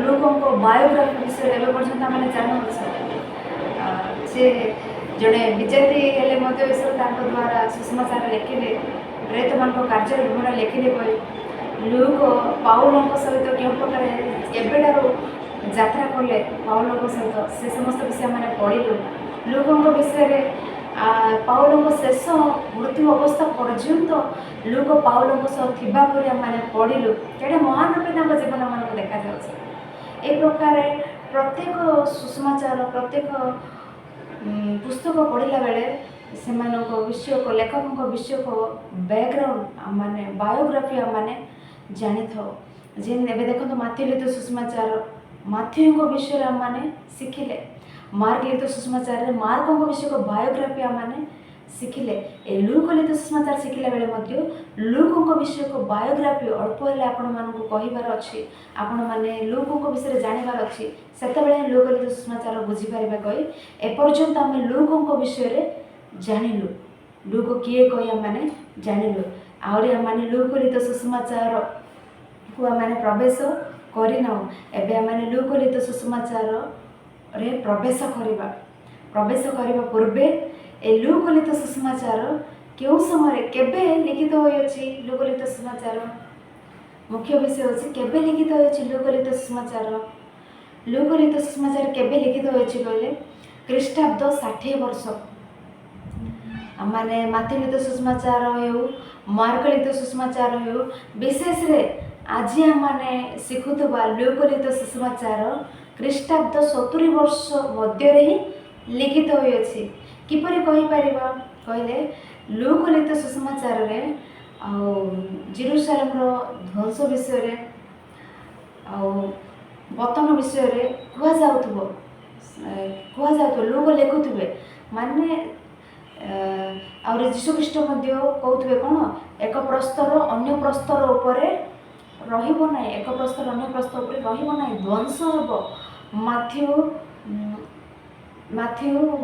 ଲୁକଙ୍କ ବାୟୋଗ୍ରାଫି ବିଷୟରେ ଏବେ ପର୍ଯ୍ୟନ୍ତ ଆମେ ଜାଣୁଅଛୁ। ସେ ଜଣେ ବିଜାତି ହେଲେ ମଧ୍ୟ ଈଶ୍ୱର ତାଙ୍କ ଦ୍ୱାରା ସୁସମାଚାର ଲେଖିଲେ, ପ୍ରେରିତମାନଙ୍କ କାର୍ଯ୍ୟରେ ବିବରଣୀ ଲେଖିଲେ କହି ଲୁକ ପାଉଲଙ୍କ ସହିତ କେଉଁ ପ୍ରକାର କେବେଠାରୁ ଯାତ୍ରା କଲେ ପାଉଲଙ୍କ ସହିତ, ସେ ସମସ୍ତ ବିଷୟ ଆମେ ପଢ଼ିଲୁ। ଲୁକଙ୍କ ବିଷୟରେ ପାଉଲଙ୍କ ଶେଷ ମୃତ୍ୟୁ ଅବସ୍ଥା ପର୍ଯ୍ୟନ୍ତ ଲୁକ ପାଉଲଙ୍କ ସହ ଥିବା ପରି ଆମେ ପଢ଼ିଲୁ। କେଡ଼େ ମହାନ ରୂପେ ତାଙ୍କ ଜୀବନ ମାନଙ୍କୁ ଦେଖାଯାଉଛି। ଏ ପ୍ରକାର ପ୍ରତ୍ୟେକ ସୁସମାଚାର, ପ୍ରତ୍ୟେକ ପୁସ୍ତକ ପଢ଼ିଲା ବେଳେ ସେମାନଙ୍କ ବିଷୟକ, ଲେଖକଙ୍କ ବିଷୟକ ବ୍ୟାକଗ୍ରାଉଣ୍ଡ ଆମମାନେ, ବାୟୋଗ୍ରାଫି ଆମମାନେ ଜାଣିଥାଉ। ଯେମିତି ଏବେ ଦେଖନ୍ତୁ ମାଥ୍ୟୁ ଲିଖିତ ସୁସମାଚାର, ମାଥ୍ୟୁଙ୍କ ବିଷୟରେ ଆମମାନେ ଶିଖିଲେ। ମାର୍କ ଲିଖିତ ସୁସମାଚାରରେ ମାର୍କଙ୍କ ବିଷୟକ ବାୟୋଗ୍ରାଫି ଆମମାନେ ଶିଖିଲେ ଏ ଲୁକ ଲିଖିତ ସୁସମାଚାର ଶିଖିଲା ବେଳେ ମଧ୍ୟ ଲୁକଙ୍କ ବିଷୟକ ବାୟୋଗ୍ରାଫି ଅଳ୍ପ ହେଲେ ଆପଣମାନଙ୍କୁ କହିବାର ଅଛି, ଆପଣମାନେ ଲୁକଙ୍କ ବିଷୟରେ ଜାଣିବାର ଅଛି, ସେତେବେଳେ ଲୁକ ଲିଖିତ ସୁସମାଚାର ବୁଝିପାରିବା କହି ଏପର୍ଯ୍ୟନ୍ତ ଆମେ ଲୁକଙ୍କ ବିଷୟରେ ଜାଣିଲୁ। ଲୁକ କିଏ କହି ଆମମାନେ ଜାଣିଲୁ। ଆହୁରି ଆମମାନେ ଲୁକ ଲିଖିତ ସୁସମାଚାରକୁ ଆମମାନେ ପ୍ରବେଶ କରିନାହୁଁ। ଏବେ ଆମମାନେ ଲୁକ ଲିଖିତ ସୁସମାଚାରରେ ପ୍ରବେଶ କରିବା ପୂର୍ବେ ଏ ଲୁକ ଲିଖିତ ସୁସମାଚାର କେଉଁ ସମୟରେ କେବେ ଲିଖିତ ହୋଇଅଛି? ଲୁକ ଲିଖିତ ସୁସମାଚାର ମୁଖ୍ୟ ବିଷୟ ହେଉଛି କେବେ ଲିଖିତ ହୋଇଅଛି ଲୁକ ଲିଖିତ ସୁସମାଚାର। ଲୁକ ଲିଖିତ ସୁସମାଚାର କେବେ ଲିଖିତ ହୋଇଅଛି କହିଲେ ଖ୍ରୀଷ୍ଟାବ୍ଦ 60 ବର୍ଷ। ଆମମାନେ ମାଥ୍ୟୁ ଲିଖିତ ସୁସମାଚାର ହେଉ, ମାର୍କ ଲିଖିତ ସୁସମାଚାର ହେଉ, ବିଶେଷରେ ଆଜି ଆମମାନେ ଶିଖୁଥିବା ଲୁକ ଲିଖିତ ସୁସମାଚାର ଖ୍ରୀଷ୍ଟାବ୍ଦ 70 ବର୍ଷ ମଧ୍ୟରେ ହିଁ ଲିଖିତ ହୋଇଅଛି। କିପରି କହିପାରିବା କହିଲେ ଲୁକ ଲିଖିତ ସୁସମାଚାରରେ ଆଉ ଜେରୁସାଲେମର ଧ୍ୱଂସ ବିଷୟରେ ଆଉ ପତନ ବିଷୟରେ କୁହାଯାଉଥିବ ଲୁକ ଲେଖୁଥିବେ, ମାନେ ଆହୁରି ଯୀଶୁଖ୍ରୀଷ୍ଟ ମଧ୍ୟ କହୁଥିବେ କ'ଣ ଏକ ପ୍ରସ୍ତର ଅନ୍ୟ ପ୍ରସ୍ତର ଉପରେ ରହିବ ନାହିଁ, ଏକ ପ୍ରସ୍ତର ଅନ୍ୟ ପ୍ରସ୍ତର ଉପରେ ରହିବ ନାହିଁ, ଧ୍ୱଂସ ହେବ। ମାଥ୍ୟୁ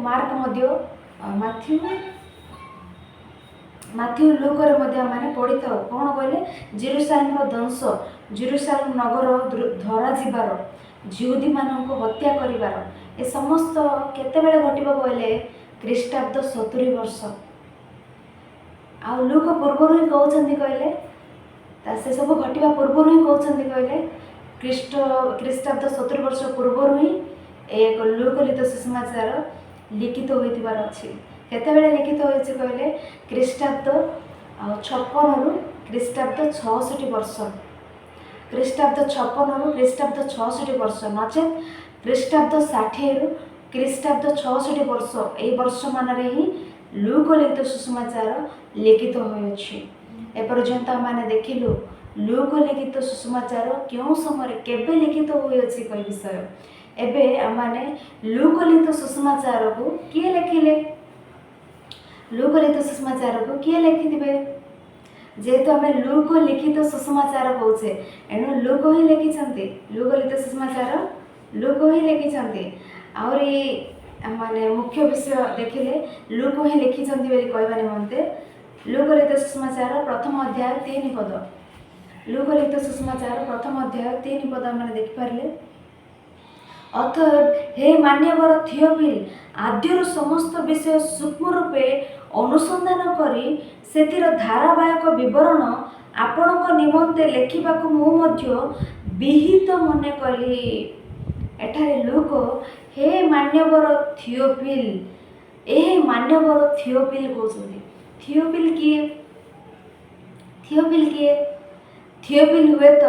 ମାର୍କ ମଧ୍ୟ ମାଥ୍ୟୁ ଲୁକରେ ମଧ୍ୟ ଆମେ ପଢ଼ିଥାଉ କ'ଣ କହିଲେ ଜେରୁସାଲେମର ଧ୍ୱଂସ, ଜେରୁସାଲେମ ନଗର ଧରାଯିବାର, ଜିହୁଦୀମାନଙ୍କୁ ହତ୍ୟା କରିବାର ଏ ସମସ୍ତ କେତେବେଳେ ଘଟିବ କହିଲେ ଖ୍ରୀଷ୍ଟାବ୍ଦ 70 ବର୍ଷ। ଆଉ ଲୁକ ପୂର୍ବରୁ ହିଁ କହୁଛନ୍ତି କହିଲେ ସେସବୁ ଘଟିବା ପୂର୍ବରୁ ହିଁ କହୁଛନ୍ତି କହିଲେ ଖ୍ରୀଷ୍ଟାବ୍ଦ 70 ବର୍ଷ ପୂର୍ବରୁ ହିଁ ଏକ ଲୁକ ଲିଖିତ ସୁସମାଚାର ଲିଖିତ ହୋଇଥିବାର ଅଛି। କେତେବେଳେ ଲିଖିତ ହୋଇଛି କହିଲେ ଖ୍ରୀଷ୍ଟାବ୍ଦ 56ରୁ ଖ୍ରୀଷ୍ଟାବ୍ଦ 66 ବର୍ଷ, ଖ୍ରୀଷ୍ଟାବ୍ଦ 56ରୁ ଖ୍ରୀଷ୍ଟାବ୍ଦ 66 ବର୍ଷ, ନଚେତ୍ ଖ୍ରୀଷ୍ଟାବ୍ଦ 60ରୁ ଖ୍ରୀଷ୍ଟାବ୍ଦ 66 ବର୍ଷ, ଏହି ବର୍ଷମାନରେ ହିଁ ଲୁକ ଲିଖିତ ସୁସମାଚାର ଲିଖିତ ହୋଇଅଛି। ଏପର୍ଯ୍ୟନ୍ତ ଆମେ ଦେଖିଲୁ ଲୁକ ଲିଖିତ ସୁସମାଚାର କେଉଁ ସମୟରେ କେବେ ଲିଖିତ ହୋଇଅଛି କହି ବିଷୟ। ଏବେ ଆମମାନେ ଲୁକ ଲିଖିତ ସୁସମାଚାରକୁ କିଏ ଲେଖିଲେ? ଲୁକ ଲିଖିତ ସୁସମାଚାରକୁ କିଏ ଲେଖିଥିବେ? ଯେହେତୁ ଆମେ ଲୁକ ଲିଖିତ ସୁସମାଚାର କହୁଛେ, ଏଣୁ ଲୁକ ହିଁ ଲେଖିଛନ୍ତି। ଲୁକ ଲିଖିତ ସୁସମାଚାର ଲୁକ ହିଁ ଲେଖିଛନ୍ତି। ଆହୁରି ଆମମାନେ ମୁଖ୍ୟ ବିଷୟ ଦେଖିଲେ ଲୁକ ହିଁ ଲେଖିଛନ୍ତି ବୋଲି କହିବା ନିମନ୍ତେ ଲୁକ ଲିଖିତ ସୁସମାଚାର ପ୍ରଥମ ଅଧ୍ୟାୟ 3 ପଦ, ଲୁକ ଲିଖିତ ସୁସମାଚାର ପ୍ରଥମ ଅଧ୍ୟାୟ 3 ପଦ ଆମେ ଦେଖିପାରିଲେ, ଅତଏବ ହେ ମାନ୍ୟବର ଥିଓଫିଲ, ଆଦ୍ୟରୁ ସମସ୍ତ ବିଷୟ ସୂକ୍ଷ୍ମ ରୂପେ ଅନୁସନ୍ଧାନ କରି ସେଥିର ଧାରାବାହିକ ବିବରଣ ଆପଣଙ୍କ ନିମନ୍ତେ ଲେଖିବାକୁ ମୁଁ ମଧ୍ୟ ବିହିତ ମନେ କଲି। ଏଠାରେ ଲୁକ ହେ ମାନ୍ୟବର ଥିଓଫିଲ, ମାନ୍ୟବର ଥିଓଫିଲ କହୁଛନ୍ତି। ଥିଓଫିଲ କିଏ? ଥିଓଫିଲ ହୁଏତ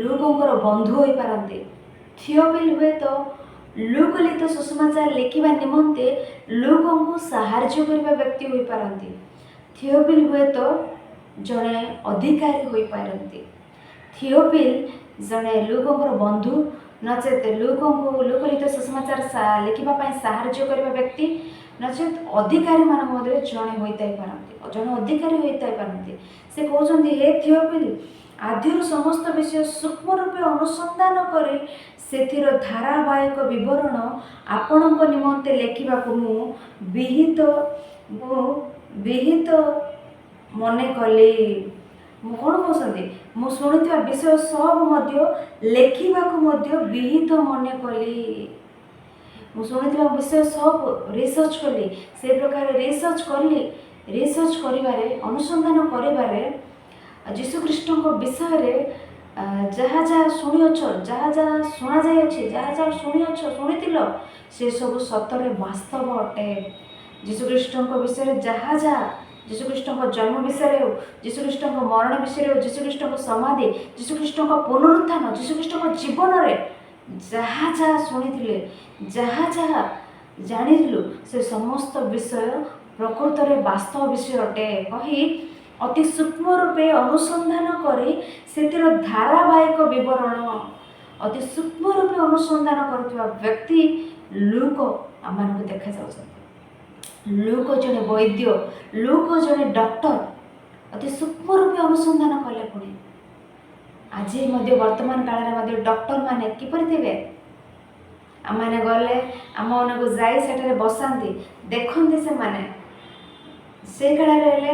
ଲୁକଙ୍କର ବନ୍ଧୁ ହୋଇପାରନ୍ତି। ଥିଓଫିଲ ହୁଏତ ଲୁକ ଲିଖିତ ସୁସମାଚାର ଲେଖିବା ନିମନ୍ତେ ଲୁକଙ୍କୁ ସାହାଯ୍ୟ କରିବା ବ୍ୟକ୍ତି ହୋଇପାରନ୍ତି। ଥିଓଫିଲ ହୁଏତ ଜଣେ ଅଧିକାରୀ ହୋଇପାରନ୍ତି। ଥିଓଫିଲ ଜଣେ ଲୁକଙ୍କର ବନ୍ଧୁ, ନଚେତ୍ ଲୁକଙ୍କୁ ଲୁକ ଲିଖିତ ସୁସମାଚାର ଲେଖିବା ପାଇଁ ସାହାଯ୍ୟ କରିବା ବ୍ୟକ୍ତି, ନଚେତ୍ ଅଧିକାରୀମାନଙ୍କ ମଧ୍ୟରେ ଜଣେ ଅଧିକାରୀ ହୋଇଥାଇପାରନ୍ତି। ସେ କହୁଛନ୍ତି ହେ ଥିଓଫିଲ, ଆଦ୍ୟରୁ ସମସ୍ତ ବିଷୟ ସୂକ୍ଷ୍ମ ରୂପେ ଅନୁସନ୍ଧାନ କରି ସେଥିର ଧାରାବାହିକ ବିବରଣ ଆପଣଙ୍କ ନିମନ୍ତେ ଲେଖିବାକୁ ମୁଁ ବିହିତ ମନେ କଲି। ମୁଁ କ'ଣ କହୁଛନ୍ତି? ମୁଁ ଶୁଣିଥିବା ବିଷୟ ସବୁ ମଧ୍ୟ ଲେଖିବାକୁ ମଧ୍ୟ ବିହିତ ମନେ କଲି। ମୁଁ ଶୁଣିଥିବା ବିଷୟ ସବୁ ରିସର୍ଚ୍ଚ କଲି। ସେ ପ୍ରକାର ରିସର୍ଚ୍ଚ କରିବାରେ, ଅନୁସନ୍ଧାନ କରିବାରେ ଯୀଶୁଖ୍ରୀଷ୍ଟଙ୍କ ବିଷୟରେ ଯାହା ଯାହା ଶୁଣିଅଛ, ଯାହା ଯାହା ଶୁଣାଯାଇଅଛି, ଯାହା ଯାହା ଶୁଣିଥିଲ, ସେସବୁ ସତରେ ବାସ୍ତବ ଅଟେ। ଯୀଶୁଖ୍ରୀଷ୍ଟଙ୍କ ବିଷୟରେ ଯୀଶୁଖ୍ରୀଷ୍ଟଙ୍କ ଜନ୍ମ ବିଷୟରେ ହେଉ, ଯୀଶୁଖ୍ରୀଷ୍ଟଙ୍କ ମରଣ ବିଷୟରେ ହେଉ, ଯୀଶୁଖ୍ରୀଷ୍ଟଙ୍କ ସମାଧି, ଯୀଶୁଖ୍ରୀଷ୍ଟଙ୍କ ପୁନରୁତ୍ଥାନ, ଯୀଶୁଖ୍ରୀଷ୍ଟଙ୍କ ଜୀବନରେ ଯାହା ଯାହା ଶୁଣିଥିଲେ, ଯାହା ଯାହା ଜାଣିଥିଲୁ, ସେ ସମସ୍ତ ବିଷୟ ପ୍ରକୃତରେ ବାସ୍ତବ ବିଷୟ ଅଟେ କହି ଅତି ସୂକ୍ଷ୍ମ ରୂପେ ଅନୁସନ୍ଧାନ କରି ସେଥିର ଧାରାବାହିକ ବିବରଣ, ଅତି ସୂକ୍ଷ୍ମ ରୂପେ ଅନୁସନ୍ଧାନ କରୁଥିବା ବ୍ୟକ୍ତି ଲୁକ ଆମମାନଙ୍କୁ ଦେଖାଯାଉଛନ୍ତି। ଲୁକ ଜଣେ ବୈଦ୍ୟ, ଲୁକ ଜଣେ ଡକ୍ଟର ଅତି ସୂକ୍ଷ୍ମ ରୂପେ ଅନୁସନ୍ଧାନ କଲେ। ପୁଣି ଆଜି ମଧ୍ୟ ବର୍ତ୍ତମାନ କାଳରେ ମଧ୍ୟ ଡକ୍ଟରମାନେ କିପରି ଥିବେ? ଆମମାନେ ଗଲେ ଆମମାନଙ୍କୁ ଯାଇ ସେଠାରେ ବସାନ୍ତି, ଦେଖନ୍ତି। ସେମାନେ ସେ କାଳରେ ହେଲେ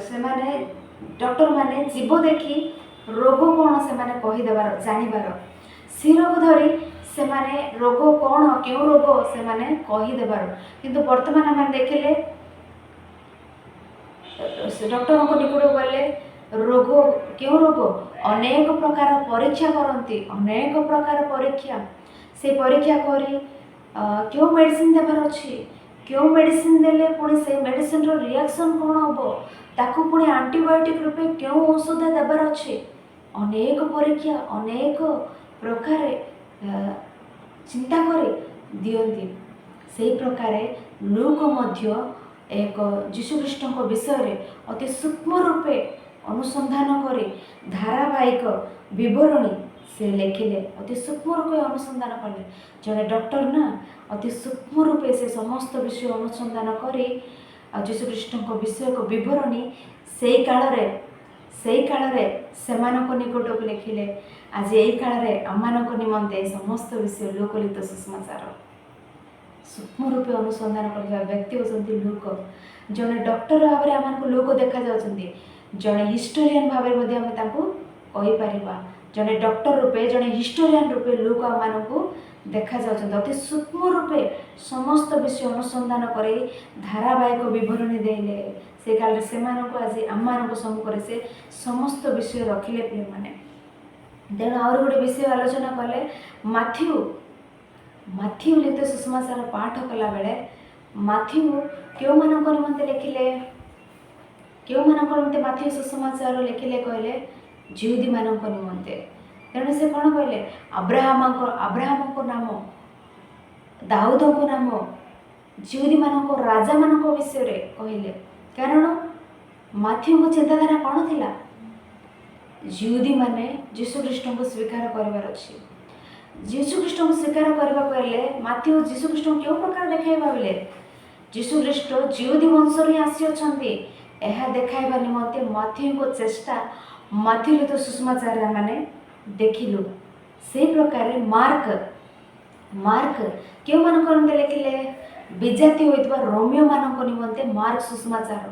ସେମାନେ ଡକ୍ଟରମାନେ ଜୀବ ଦେଖି ରୋଗ କ'ଣ ସେମାନେ କହିଦେବାର, ଜାଣିବାର, ଶିରକୁ ଧରି ସେମାନେ ରୋଗ କ'ଣ, କେଉଁ ରୋଗ ସେମାନେ କହିଦେବାର। କିନ୍ତୁ ବର୍ତ୍ତମାନ ଆମେ ଦେଖିଲେ ଡକ୍ଟରଙ୍କ ନିକଟକୁ ଗଲେ ରୋଗ, କେଉଁ ରୋଗ, ଅନେକ ପ୍ରକାର ପରୀକ୍ଷା କରନ୍ତି, ଅନେକ ପ୍ରକାର ପରୀକ୍ଷା। ସେ ପରୀକ୍ଷା କରି କେଉଁ ମେଡ଼ିସିନ ଦେବାର ଅଛି, କେଉଁ ମେଡ଼ିସିନ ଦେଲେ ପୁଣି ସେ ମେଡ଼ିସିନର ରିଆକ୍ସନ୍ କ'ଣ ହେବ, ତାକୁ ପୁଣି ଆଣ୍ଟିବାୟୋଟିକ୍ ରୂପେ କେଉଁ ଔଷଧ ଦେବାର ଅଛି, ଅନେକ ପରୀକ୍ଷା, ଅନେକ ପ୍ରକାର ଚିନ୍ତା କରି ଦିଅନ୍ତି। ସେହି ପ୍ରକାରେ ଲୁକ ମଧ୍ୟ ଏକ ଯୀଶୁଖ୍ରୀଷ୍ଟଙ୍କ ବିଷୟରେ ଅତି ସୂକ୍ଷ୍ମ ରୂପେ ଅନୁସନ୍ଧାନ କରି ଧାରାବାହିକ ବିବରଣୀ ସେ ଲେଖିଲେ, ଅତି ସୂକ୍ଷ୍ମ ରୂପେ ଅନୁସନ୍ଧାନ କଲେ। ଜଣେ ଡକ୍ଟର ନା, ଅତି ସୂକ୍ଷ୍ମ ରୂପେ ସେ ସମସ୍ତ ବିଷୟ ଅନୁସନ୍ଧାନ କରି ଯୀଶୁଖ୍ରୀଷ୍ଟଙ୍କ ବିଷୟକ ବିବରଣୀ ସେଇ କାଳରେ ସେମାନଙ୍କ ନିକଟକୁ ଲେଖିଲେ। ଆଜି ଏଇ କାଳରେ ଆମମାନଙ୍କ ନିମନ୍ତେ ସମସ୍ତ ବିଷୟ ଲୁକ ଲିଖିତ ସୁସମାଚାର ସୂକ୍ଷ୍ମ ରୂପେ ଅନୁସନ୍ଧାନ କରୁଥିବା ବ୍ୟକ୍ତି ହେଉଛନ୍ତି ଲୁକ। ଜଣେ ଡକ୍ଟର ଭାବରେ ଆମମାନଙ୍କୁ ଲୁକ ଦେଖାଯାଉଛନ୍ତି, ଜଣେ ହିଷ୍ଟୋରିଆନ୍ ଭାବରେ ମଧ୍ୟ ଆମେ ତାଙ୍କୁ କହିପାରିବା। ଜଣେ ଡକ୍ଟର ରୂପେ, ଜଣେ ହିଷ୍ଟୋରିଆନ୍ ରୂପେ ଲୁକ ଆମମାନଙ୍କୁ ଦେଖାଯାଉଛନ୍ତି। ଅତି ସୂକ୍ଷ୍ମ ରୂପେ ସମସ୍ତ ବିଷୟ ଅନୁସନ୍ଧାନ କରି ଧାରାବାହିକ ବିବରଣୀ ଦେଲେ। ସେ କାଳରେ ସେମାନଙ୍କୁ ଆଜି ଆମମାନଙ୍କ ସମ୍ମୁଖରେ ସେ ସମସ୍ତ ବିଷୟ ରଖିଲେ ପିଲାମାନେ। ତେଣୁ ଆହୁରି ଗୋଟେ ବିଷୟ ଆଲୋଚନା କଲେ, ମାଥ୍ୟୁ ଲିଖିତ ସୁସମାଚାର ପାଠ କଲାବେଳେ ମାଥ୍ୟୁ କେଉଁମାନଙ୍କ ନିମନ୍ତେ ଲେଖିଲେ? କେଉଁମାନଙ୍କ ନିମନ୍ତେ ମାଥ୍ୟୁ ସୁସମାଚାର ଲେଖିଲେ କହିଲେ? ଯିହୁଦୀମାନଙ୍କ ନିମନ୍ତେ। ତେଣୁ ସେ କ'ଣ କହିଲେ? ଆବ୍ରାହାମଙ୍କ ନାମ, ଦାଉଦଙ୍କ ନାମ, ଯିହୁଦୀମାନଙ୍କ ରାଜାମାନଙ୍କ ବିଷୟରେ କହିଲେ। କାରଣ ମାଥ୍ୟୁଙ୍କ ଚିନ୍ତାଧାରା କ'ଣ ଥିଲା? ଯିହୁଦୀମାନେ ଯୀଶୁଖ୍ରୀଷ୍ଟଙ୍କୁ ସ୍ୱୀକାର କରିବାର ଅଛି। ଯୀଶୁଖ୍ରୀଷ୍ଟଙ୍କୁ ସ୍ୱୀକାର କରିବାକୁ ହେଲେ ମାଥ୍ୟୁ ଯୀଶୁଖ୍ରୀଷ୍ଟଙ୍କୁ କେଉଁ ପ୍ରକାର ଦେଖାଇ ଭାବିଲେ? ଯୀଶୁଖ୍ରୀଷ୍ଟ ଯିହୁଦୀ ବଂଶରୁ ହିଁ ଆସିଅଛନ୍ତି, ଏହା ଦେଖାଇବା ନିମନ୍ତେ ମାଥ୍ୟୁଙ୍କ ଚେଷ୍ଟା ମାଥ୍ୟୁ ଲିଖିତ ସୁସମାଚାରରେ ଆମେ ଦେଖିଲୁ। ସେହି ପ୍ରକାରେ ମାର୍କ କେଉଁମାନଙ୍କ ନିମନ୍ତେ ଲେଖିଲେ? ବିଜାତି ହୋଇଥିବା ରୋମିଓମାନଙ୍କ ନିମନ୍ତେ ମାର୍କ ସୁସମାଚାର।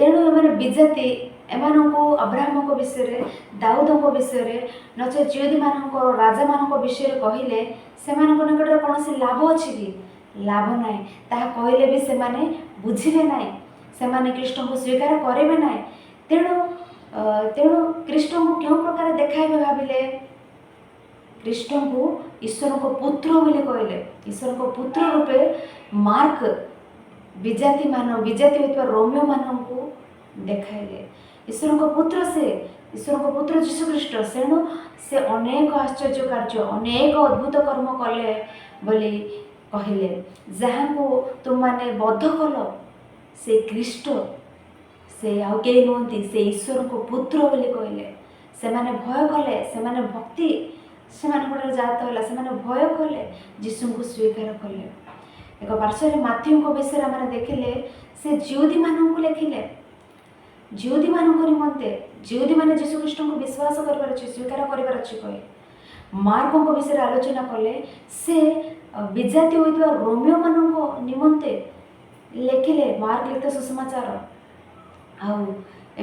ଏଣୁ ଏମାନେ ବିଜାତି, ଏମାନଙ୍କୁ ଆବ୍ରାହାମଙ୍କ ବିଷୟରେ, ଦାଉଦଙ୍କ ବିଷୟରେ, ନଚେତ୍ ଯିହୁଦୀମାନଙ୍କ ରାଜାମାନଙ୍କ ବିଷୟରେ କହିଲେ ସେମାନଙ୍କ ନିକଟରେ କୌଣସି ଲାଭ ଅଛି କି? ଲାଭ ନାହିଁ। ତାହା କହିଲେ ବି ସେମାନେ ବୁଝିବେ ନାହିଁ, ସେମାନେ ଖ୍ରୀଷ୍ଟଙ୍କୁ ସ୍ୱୀକାର କରିବେ ନାହିଁ। ତେଣୁ ଖ୍ରୀଷ୍ଟଙ୍କୁ କେଉଁ ପ୍ରକାର ଦେଖାଇବେ ଭାବିଲେ? ଖ୍ରୀଷ୍ଟଙ୍କୁ ଈଶ୍ୱରଙ୍କ ପୁତ୍ର ବୋଲି କହିଲେ। ଈଶ୍ୱରଙ୍କ ପୁତ୍ର ରୂପେ ମାର୍କ ବିଜାତି ହୋଇଥିବା ରୋମିଓମାନଙ୍କୁ ଦେଖାଇଲେ। ଈଶ୍ୱରଙ୍କ ପୁତ୍ର ସେ, ଈଶ୍ୱରଙ୍କ ପୁତ୍ର ଯୀଶୁଖ୍ରୀଷ୍ଟ। ତେଣୁ ସେ ଅନେକ ଆଶ୍ଚର୍ଯ୍ୟ କାର୍ଯ୍ୟ, ଅନେକ ଅଦ୍ଭୁତ କର୍ମ କଲେ ବୋଲି କହିଲେ। ଯାହାଙ୍କୁ ତୁମମାନେ ବଧ କଲ ସେ ଖ୍ରୀଷ୍ଟ, ସେ ଆଉ କେହି ନୁହନ୍ତି, ସେ ଈଶ୍ୱରଙ୍କ ପୁତ୍ର ବୋଲି କହିଲେ। ସେମାନେ ଭୟ କଲେ, ସେମାନେ ଭକ୍ତି ସେମାନଙ୍କର ଜାତ ହେଲା, ସେମାନେ ଭୟ କଲେ, ଯୀଶୁଙ୍କୁ ସ୍ୱୀକାର କଲେ। ଏକ ପାର୍ଶ୍ୱରେ ମାଥ୍ୟୁଙ୍କ ବିଷୟରେ ଆମେ ଦେଖିଲେ, ସେ ଯିହୁଦୀମାନଙ୍କୁ ଲେଖିଲେ। ଯିହୁଦୀମାନଙ୍କ ନିମନ୍ତେ, ଯିହୁଦୀମାନେ ଯୀଶୁଖ୍ରୀଷ୍ଟଙ୍କୁ ବିଶ୍ୱାସ କରିବାର ଅଛି, ସ୍ୱୀକାର କରିବାର ଅଛି କହେ। ମାର୍କଙ୍କ ବିଷୟରେ ଆଲୋଚନା କଲେ, ସେ ବିଜାତି ହୋଇଥିବା ରୋମିଓମାନଙ୍କ ନିମନ୍ତେ ଲେଖିଲେ ମାର୍କ ଲିଖିତ ସୁସମାଚାର। ଆଉ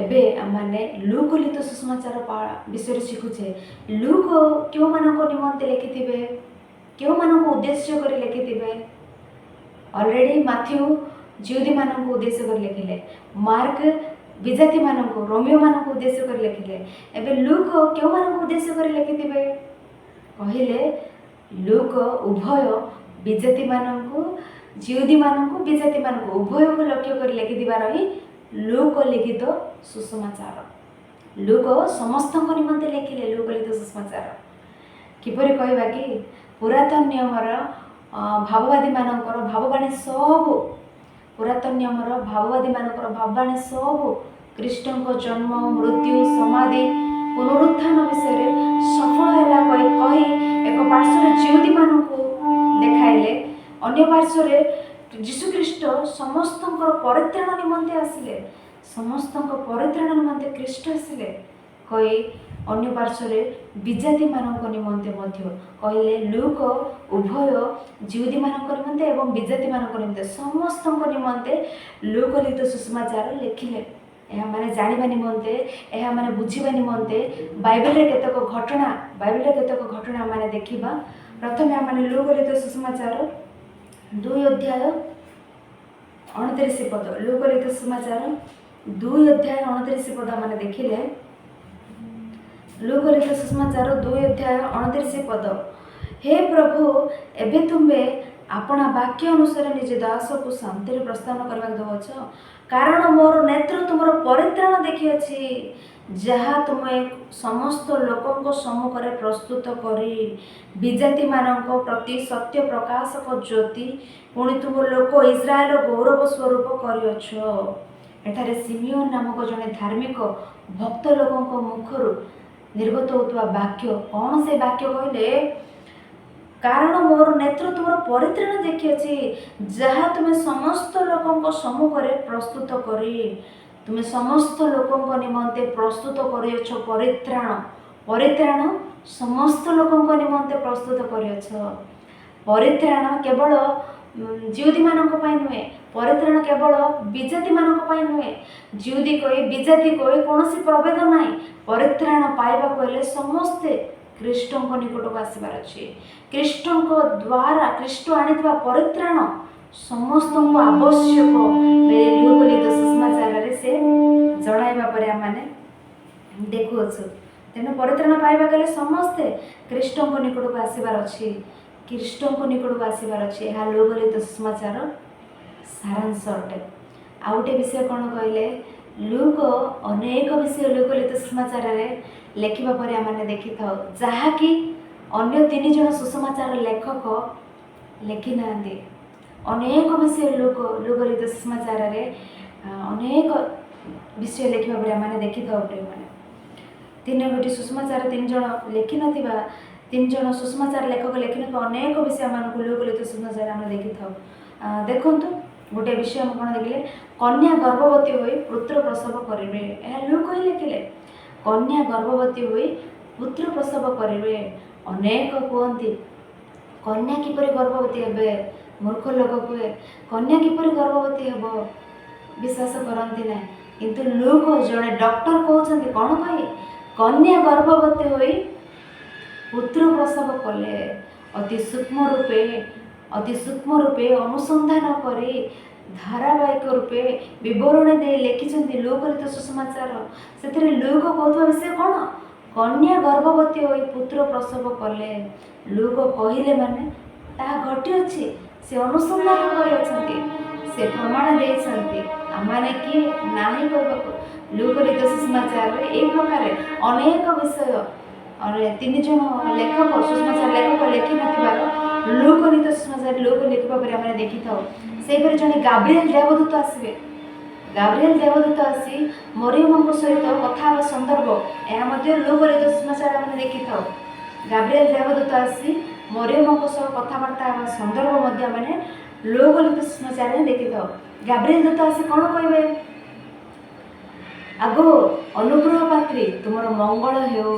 ଏବେ ଆମମାନେ ଲୁକ ଲିଖିତ ସୁସମାଚାର ବିଷୟରେ ଶିଖୁଛେ। ଲୁକ କେଉଁମାନଙ୍କ ନିମନ୍ତେ ଲେଖିଥିବେ, କେଉଁମାନଙ୍କୁ ଉଦ୍ଦେଶ୍ୟ କରି ଲେଖିଥିବେ? ଅଲରେଡ଼ି ମାଥ୍ୟୁ ଯିହୁଦୀମାନଙ୍କୁ ଉଦ୍ଦେଶ୍ୟ କରି ଲେଖିଲେ, ମାର୍କ ବିଜାତିମାନଙ୍କୁ, ରୋମିଓମାନଙ୍କୁ ଉଦ୍ଦେଶ୍ୟ କରି ଲେଖିଲେ। ଏବେ ଲୁକ କେଉଁମାନଙ୍କୁ ଉଦ୍ଦେଶ୍ୟ କରି ଲେଖିଥିବେ କହିଲେ? ଲୁକ ଉଭୟ ବିଜାତିମାନଙ୍କୁ, ଯିହୁଦୀମାନଙ୍କୁ, ବିଜାତିମାନଙ୍କୁ ଉଭୟକୁ ଲକ୍ଷ୍ୟ କରି ଲେଖିଥିବାର ହିଁ ଲୁକ ଲିଖିତ ସୁସମାଚାର। ଲୁକ ସମସ୍ତଙ୍କ ନିମନ୍ତେ ଲେଖିଲେ ଲୁକ ଲିଖିତ ସୁସମାଚାର। କିପରି କହିବା କି? ପୁରାତନ ନିୟମର ଭାବବାଦୀମାନଙ୍କର ଭାବବାଣୀ ସବୁ, ପୁରାତନ ନିୟମର ଭାବବାଦୀମାନଙ୍କର ଭାବବାଣୀ ସବୁ ଖ୍ରୀଷ୍ଟଙ୍କ ଜନ୍ମ, ମୃତ୍ୟୁ, ସମାଧି, ପୁନରୁତ୍ଥାନ ବିଷୟରେ ସଫଳ ହେଲା କହି ଏକ ପାର୍ଶ୍ୱରେ ଯିହୁଦୀମାନଙ୍କୁ ଦେଖାଇଲେ, ଅନ୍ୟ ପାର୍ଶ୍ୱରେ ଯୀଶୁ ଖ୍ରୀଷ୍ଟ ସମସ୍ତଙ୍କର ପରିତ୍ରାଣ ନିମନ୍ତେ ଆସିଲେ, ସମସ୍ତଙ୍କ ପରିତ୍ରାଣ ନିମନ୍ତେ ଖ୍ରୀଷ୍ଟ ଆସିଲେ କହି ଅନ୍ୟ ପାର୍ଶ୍ୱରେ ବିଜାତିମାନଙ୍କ ନିମନ୍ତେ ମଧ୍ୟ କହିଲେ। ଲୁକ ଉଭୟ ଜିହୁଦୀମାନଙ୍କ ନିମନ୍ତେ ଏବଂ ବିଜାତିମାନଙ୍କ ନିମନ୍ତେ ସମସ୍ତଙ୍କ ନିମନ୍ତେ ଲୁକ ଲିଖିତ ସୁସମାଚାର ଲେଖିଲେ। ଏହା ମାନେ ଜାଣିବା ନିମନ୍ତେ, ଏହା ମାନେ ବୁଝିବା ନିମନ୍ତେ ବାଇବେଲରେ କେତେକ ଘଟଣା ମାନେ ଦେଖିବା। ପ୍ରଥମେ ଆମେ ଲୁକ ଲିଖିତ ସୁସମାଚାର 2 ଅଧ୍ୟାୟ 29 ପଦ, ଲୁକ ଲିଖିତ ସୁସମାଚାର 2 ଅଧ୍ୟାୟ 29 ପଦ ମାନେ ଦେଖିଲେ। ଲୁକ ଲିଖିତ ସୁସମାଚାର 2 ଅଧ୍ୟାୟ 29 ପଦ। ହେ ପ୍ରଭୁ, ଏବେ ତୁମେ ଆପଣା ବାକ୍ୟ ଅନୁସାରେ ନିଜ ଦାସକୁ ଶାନ୍ତିରେ ପ୍ରସ୍ଥାନ କରିବାକୁ ଦେଉଛ, କାରଣ ମୋର ନେତ୍ର ତୁମର ପରିତ୍ରାଣ ଦେଖିଅଛି, ଯାହା ତୁମେ ସମସ୍ତ ଲୋକଙ୍କ ସମ୍ମୁଖରେ ପ୍ରସ୍ତୁତ କରି ବିଜାତିମାନଙ୍କ ପ୍ରତି ସତ୍ୟ ପ୍ରକାଶକ ଜ୍ୟୋତି, ପୁଣି ତୁମ ଲୋକ ଇସ୍ରାଏଲର ଗୌରବ ସ୍ୱରୂପ କରିଅଛ। ଏଠାରେ ସିମିଓନ ନାମକ ଜଣେ ଧାର୍ମିକ ଭକ୍ତ ଲୋକଙ୍କ ମୁଖରୁ ନିର୍ଗତ ହେଉଥିବା ବାକ୍ୟ କ'ଣ? ସେ ବାକ୍ୟ କହିଲେ, କାରଣ ମୋର ନେତ୍ର ତୁମର ପରିତ୍ରାଣ ଦେଖିଅଛି, ଯାହା ତୁମେ ସମସ୍ତ ଲୋକଙ୍କ ସମ୍ମୁଖରେ ପ୍ରସ୍ତୁତ କରି, ତୁମେ ସମସ୍ତ ଲୋକଙ୍କ ନିମନ୍ତେ ପ୍ରସ୍ତୁତ କରିଅଛ ପରିତ୍ରାଣ ସମସ୍ତ ଲୋକଙ୍କ ନିମନ୍ତେ ପ୍ରସ୍ତୁତ କରିଅଛ। ପରିତ୍ରାଣ କେବଳ ଜିହୁଦୀମାନଙ୍କ ପାଇଁ ନୁହେଁ, ପରିତ୍ରାଣ କେବଳ ବିଜାତିମାନଙ୍କ ପାଇଁ ନୁହେଁ। ଜିହୁଦୀ କହି ବିଜାତି କହି କୌଣସି ପ୍ରଭେଦ ନାହିଁ। ପରିତ୍ରାଣ ପାଇବାକୁ ହେଲେ ସମସ୍ତେ ଖ୍ରୀଷ୍ଟଙ୍କ ନିକଟକୁ ଆସିବାର ଅଛି। ଖ୍ରୀଷ୍ଟଙ୍କ ଦ୍ୱାରା ଖ୍ରୀଷ୍ଟ ଆଣିଥିବା ପରିତ୍ରାଣ ସମସ୍ତଙ୍କୁ ଆବଶ୍ୟକ ଲୁକ ଲିଖିତ ସୁସମାଚାରରେ ସେ ଜଣାଇବା ପରେ ଆମେ ଦେଖୁଅଛୁ। ତେଣୁ ପରିତ୍ରାଣ ପାଇବାକୁ ହେଲେ ସମସ୍ତେ ଖ୍ରୀଷ୍ଟଙ୍କ ନିକଟକୁ ଆସିବାର ଅଛି, ଏହା ଲୁକ ଲିଖିତ ସୁସମାଚାର ସାରାଂଶ ଅଟେ। ଆଉ ଗୋଟେ ବିଷୟ କ'ଣ କହିଲେ, ଲୁକ ଅନେକ ବିଷୟ ଲୁକ ଲିଖିତ ସୁସମାଚାରରେ ଲେଖିବା ପରେ ଆମେ ଦେଖିଥାଉ, ଯାହାକି ଅନ୍ୟ 3 ଜଣ ସୁସମାଚାର ଲେଖକ ଲେଖିନାହାନ୍ତି। ଅନେକ ବିଷୟ ଲୁକ ଲିଖିତ ସୁସମାଚାରରେ ଅନେକ ବିଷୟ ଲେଖିବା ପରେ ଆମେ ଦେଖିଥାଉ। ପ୍ରିୟମାନେ, 3 ସୁସମାଚାର 3 ଜଣ ଲେଖିନଥିବା, 3 ଜଣ ସୁସମାଚାର ଲେଖକ ଲେଖିନଥିବା ଅନେକ ବିଷୟ ଆମମାନଙ୍କୁ ଲୁକ ଲିଖିତ ସୁସମାଚାର ଆମେ ଦେଖିଥାଉ। ଦେଖନ୍ତୁ, ଗୋଟେ ବିଷୟ ଆମେ କ'ଣ ଦେଖିଲେ, କନ୍ୟା ଗର୍ଭବତୀ ହୋଇ ପୁତ୍ର ପ୍ରସବ କରିବେ। ଏହା ଲୁକ ହିଁ ଲେଖିଲେ। କନ୍ୟା ଗର୍ଭବତୀ ହୋଇ ପୁତ୍ର ପ୍ରସବ କରିବେ। ଅନେକ କୁହନ୍ତି, କନ୍ୟା କିପରି ଗର୍ଭବତୀ ହେବେ? ମୂର୍ଖ ଲୋକ କୁହେ, କନ୍ୟା କିପରି ଗର୍ଭବତୀ ହେବ? ବିଶ୍ୱାସ କରନ୍ତି ନାହିଁ। କିନ୍ତୁ ଲୁକ ଜଣେ ଡକ୍ଟର କହୁଛନ୍ତି କ'ଣ କହି, କନ୍ୟା ଗର୍ଭବତୀ ହୋଇ ପୁତ୍ର ପ୍ରସବ କଲେ। ଅତି ସୂକ୍ଷ୍ମ ରୂପେ ଅନୁସନ୍ଧାନ କରି ଧାରାବାହିକ ରୂପେ ବିବରଣୀ ଦେଇ ଲେଖିଛନ୍ତି ଲୁକ ଲିଖିତ ସୁସମାଚାର। ସେଥିରେ ଲୁକ କହୁଥିବା ବିଷୟ କ'ଣ? କନ୍ୟା ଗର୍ଭବତୀ ହୋଇ ପୁତ୍ର ପ୍ରସବ କଲେ। ଲୁକ କହିଲେ ମାନେ ତାହା ଘଟିଅଛି। ସେ ଅନୁସନ୍ଧାନ କରିଅଛନ୍ତି, ସେ ପ୍ରମାଣ ଦେଇଛନ୍ତି। ଆମମାନେ କିଏ ନାହିଁ କହିବାକୁ? ଲୁକ ଲିଖିତ ସୁସମାଚାରରେ ଏହି ପ୍ରକାର ଅନେକ ବିଷୟ 3 ଜଣ ସୁସମାଚାର ଲେଖକ ଲେଖିନଥିବାର ଲୁକ ଲିଖିତ ସୁସମାଚାର ଲୁକ ଲେଖିବା ପରେ ଆମେ ଦେଖିଥାଉ। ସେହିପରି ଜଣେ ଗାବ୍ରିଏଲ ଦେବଦୂତ ଆସିବେ। ଗାବ୍ରିଏଲ ଦେବଦୂତ ଆସି ମରିୟମଙ୍କ ସହିତ କଥା ହେବା ସନ୍ଦର୍ଭ ଏହା ମଧ୍ୟ ଲୁକ ଲିଖିତ ସୁସମାଚାର ଆମେ ଦେଖିଥାଉ। ଗାବ୍ରିଏଲ ଦେବଦୂତ ଆସି ମରିୟମଙ୍କ ସହ କଥାବାର୍ତ୍ତା ହେବା ସନ୍ଦର୍ଭ ମଧ୍ୟ ଆମେ ଲୁକ ଲିଖିତ ସୁସମାଚାରରେ ଦେଖିଥାଉ। ଗାବ୍ରିଏଲ ଦୂତ ଆସି କ'ଣ କହିବେ? ଆଗ ଅନୁଗ୍ରହ ପାତ୍ରୀ ତୁମର ମଙ୍ଗଳ ହେଉ,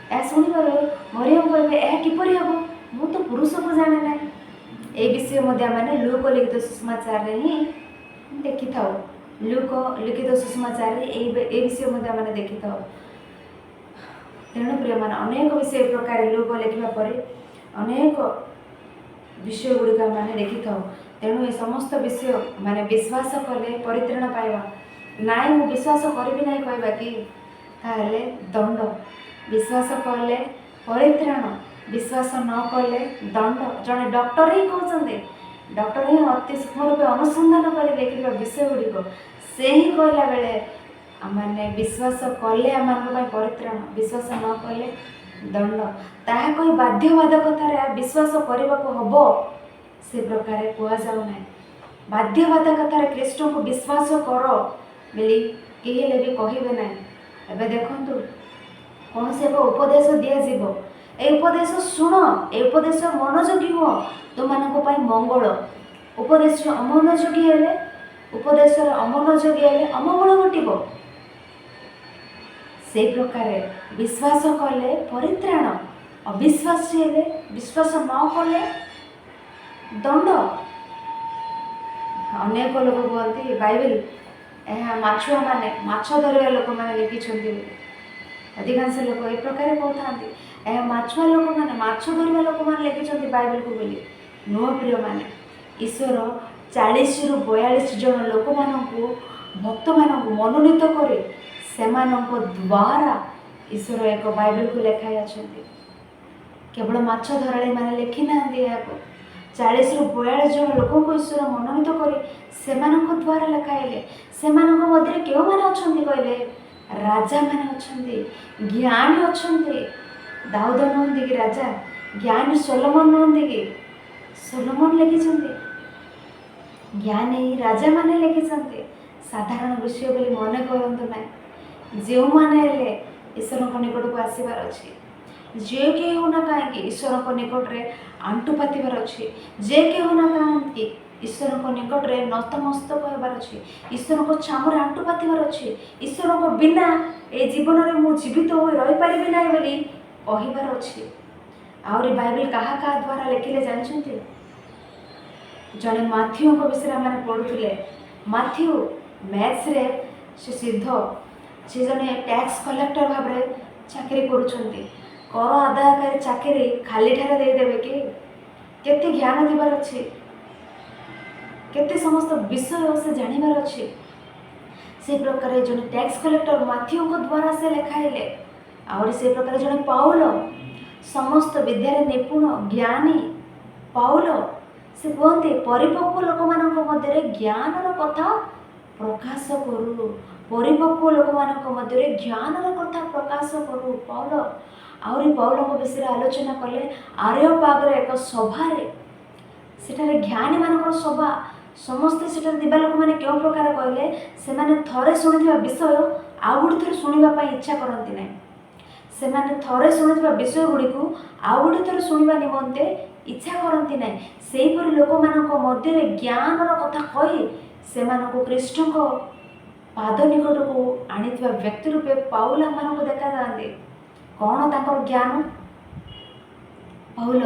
ଏହା ଶୁଣିବାରୁ ମରିୟମ କହିବେ, ଏହା କିପରି ହେବ? ମୁଁ ତ ପୁରୁଷକୁ ଜାଣେ ନାହିଁ। ଏହି ବିଷୟ ମଧ୍ୟ ଆମେ ଲୁକ ଲିଖିତ ସୁସମାଚାରରେ ହିଁ ଦେଖିଥାଉ। ଲୁକ ଲିଖିତ ସୁସମାଚାରରେ ଏହି ବିଷୟ ମଧ୍ୟ ଆମେ ଦେଖିଥାଉ। ତେଣୁ ପ୍ରିୟମାନେ, ଅନେକ ବିଷୟ ପ୍ରକାର ଲୁକ ଲେଖିବା ପରେ ଅନେକ ବିଷୟ ଗୁଡ଼ିକ ଆମେ ଦେଖିଥାଉ। ତେଣୁ ଏ ସମସ୍ତ ବିଷୟ ମାନେ ବିଶ୍ୱାସ କଲେ ପରିତ୍ରାଣ ପାଇବା। ନାଇଁ ମୁଁ ବିଶ୍ୱାସ କରିବି ନାହିଁ କହିବା କି, ତାହେଲେ ଦଣ୍ଡ। ବିଶ୍ୱାସ କଲେ ପରିତ୍ରାଣ, ବିଶ୍ୱାସ ନ କଲେ ଦଣ୍ଡ। ଜଣେ ଡକ୍ଟର ହିଁ କହୁଛନ୍ତି, ଡକ୍ଟର ହିଁ ଅତି ସୂକ୍ଷ୍ମ ରୂପେ ଅନୁସନ୍ଧାନ କରି ଲେଖିଥିବା ବିଷୟ ଗୁଡ଼ିକ ସେ ହିଁ କହିଲା ବେଳେ ଆମମାନେ ବିଶ୍ୱାସ କଲେ ଆମମାନଙ୍କ ପାଇଁ ପରିତ୍ରାଣ, ବିଶ୍ୱାସ ନ କଲେ ଦଣ୍ଡ। ତାହା କହି ବାଧ୍ୟବାଧକତାରେ ବିଶ୍ୱାସ କରିବାକୁ ହେବ ସେ ପ୍ରକାରେ କୁହାଯାଉ ନାହିଁ। ବାଧ୍ୟବାଧକତାରେ ଖ୍ରୀଷ୍ଟଙ୍କୁ ବିଶ୍ୱାସ କର ବୋଲି କେହି ହେଲେ ବି କହିବେ ନାହିଁ। ଏବେ ଦେଖନ୍ତୁ, କୌଣସି ଏକ ଉପଦେଶ ଦିଆଯିବ, ए उपदेश शुण, ए उपदेश मनोयोगी हुआ, तुमको मंगल। उपदेश अमनोयोगी हेले, उपदेश अमनोयोगी हेले अमंगल घटिब। से प्रकार विश्वास कले परित्राण, अविश्वास हेले, विश्वास न कले दंड। अनेक लोक कहते बाइबल माछुआ माने माछ धरिया लोक मैंने लिखिं। अधिकांश लोक ए प्रकार कहते माछुआ लोक मैंने माछ धरिया लोक मैंने लिखिं बाइबल को बोली। नुह प्रिय मैंने ईश्वर 40 ରୁ 42 जन लोक मानू भक्त मानू मनोनीत करे द्वारा ईश्वर एक बाइबल को लिखाई अच्छे। केवल माछ धराड़ी मैंने लिखि ना 40 ରୁ 42 जन लोक को ईश्वर मनोनीत करे द्वारा लिखाइले। से मध्य क्यों मैंने अच्छा कहले राजा मैंने अच्छा, ज्ञानी अच्छा। दाऊद नुहति कि राजा, ज्ञानी सोलोमन नुहति कि सोलोमन लिखिं। ज्ञानी राजा मैंने लिखिं। साधारण विषय बोली मन करतु ना। जो मैंने ईश्वर निकट को आसबार अच्छे, जे के होना कहीं ईश्वर निकट में आंटु पातिबार अच्छे, जे के होना कहीं ईश्वर निकट में नतमस्तक होबार अच्छे, ईश्वर को छामर आंटु पातिबार अच्छे। ईश्वर को बिना ए जीवन में मु जीवित हो रही पारि ना बोली कहबार अच्छे। आहरी बाइबल क्या क्या द्वारा लिखिले जानते? जड़े माथ्यू विषय मैंने पढ़ुले। माथ्यू मैथ्स रे से सिद्ध, से जड़े टैक्स कलेक्टर भाव में चाकरी करुँच। कर आदायकारी चाकरी खाली ठारे देदेवे कि केते ज्ञान दिबार अच्छे, केते समस्त विषय से जानिबार अच्छे। से प्रकार जड़े टैक्स कलेक्टर माथ्यू द्वारा से लिखाइले। आउरी से प्रकार जड़े पाउल समस्त विद्यार निपुण ज्ञानी पाउल से कहते परिपक्व लोक मान मध्य ज्ञान कथा प्रकाश करू, परिपक्व लोक मान मध्य ज्ञान कथा प्रकाश करू। पाउल आहरी पाउल विषय आलोचना कले आर्यपागर एक सभार सेठारे ज्ञानी मान सभा समस्ते सेठारे दिबा लोक मैंने क्यों प्रकार कहले से थरे शुणुवा विषय आउ गोटे थर शुणा इच्छा करती ना। से थरे शुणुवा विषय गुड़ी को आउ गोटे थर शुणा निमंते इच्छा करती ना। सेहीपरि लोक मान मध्य ज्ञान कथा कही से कृष्ण को पाद निकट को आनी व्यक्ति रूपे पाउल आम देखा जाते। कौन तांकर ज्ञान? पाउल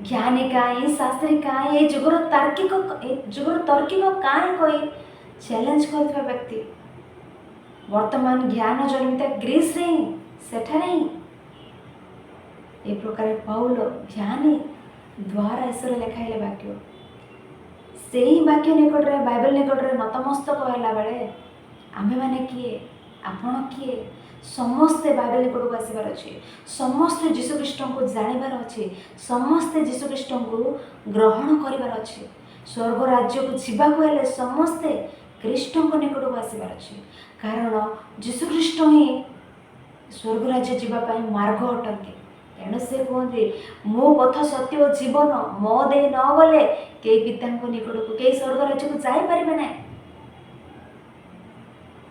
ज्ञानी कहीं शास्त्री कहीं ये जुगर तार्किक कहीं कही चैलेंज कर व्यक्ति। वर्तमान ज्ञान जन्मित ग्रीस रे सेठारे ए प्रकार पाउल ज्ञानी द्वारा ईश्वर लिखाइले वाक्य। से ही वाक्य निकट रे बाइबल निकट रे नतमस्तक होला बेले आमे माने किए आपण किए समस्ते बाइबल निकट को आसबार अच्छे। समस्ते जीशुख्रीष्ट को जानिबार अच्छे, समस्ते जीशुख्रीष्ट को ग्रहण करिबार अच्छे। स्वर्ग राज्य को जीवाक हेले समस्ते ख्रीष्ट निकट को आसबार अच्छे। कारण जीशुख्रीष्ट ही स्वर्ग राज्य जीवाई मार्ग अटंती। तेणु से कहते मो पथ सत्य और जीवन मो दे न गले कई पिता निकट को कई स्वर्ग राज्य को जापर ना।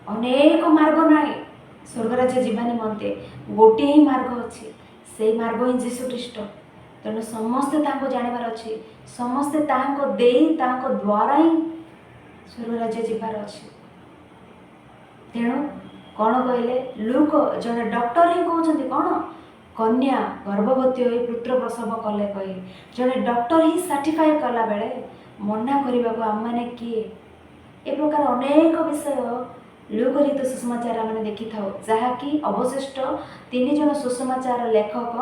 अनेक मार्ग ना स्वर्ग राज्य जीवा निमंते गोटे ही मार्ग अच्छी, से मार्ग ही जीशुख्रीष्ट। तेणु समस्ते जानवर अच्छे, समस्ते द्वारा ही स्वर्ग राज्य जीवार अच्छे। तेणु कौन कहले लुक जड़े डॉक्टर ही कहते कौन कन्या गर्भवती हो पुत्र प्रसव कले कही जड़े डॉक्टर ही सर्टिफाई कला बेले मना करने को आम मैंने किए ए प्रकार अनेक विषय लुक लिखित सुसमाचार आम देखी था जहाँकि अवशिष्ट 3 जन सुसमाचार लेखक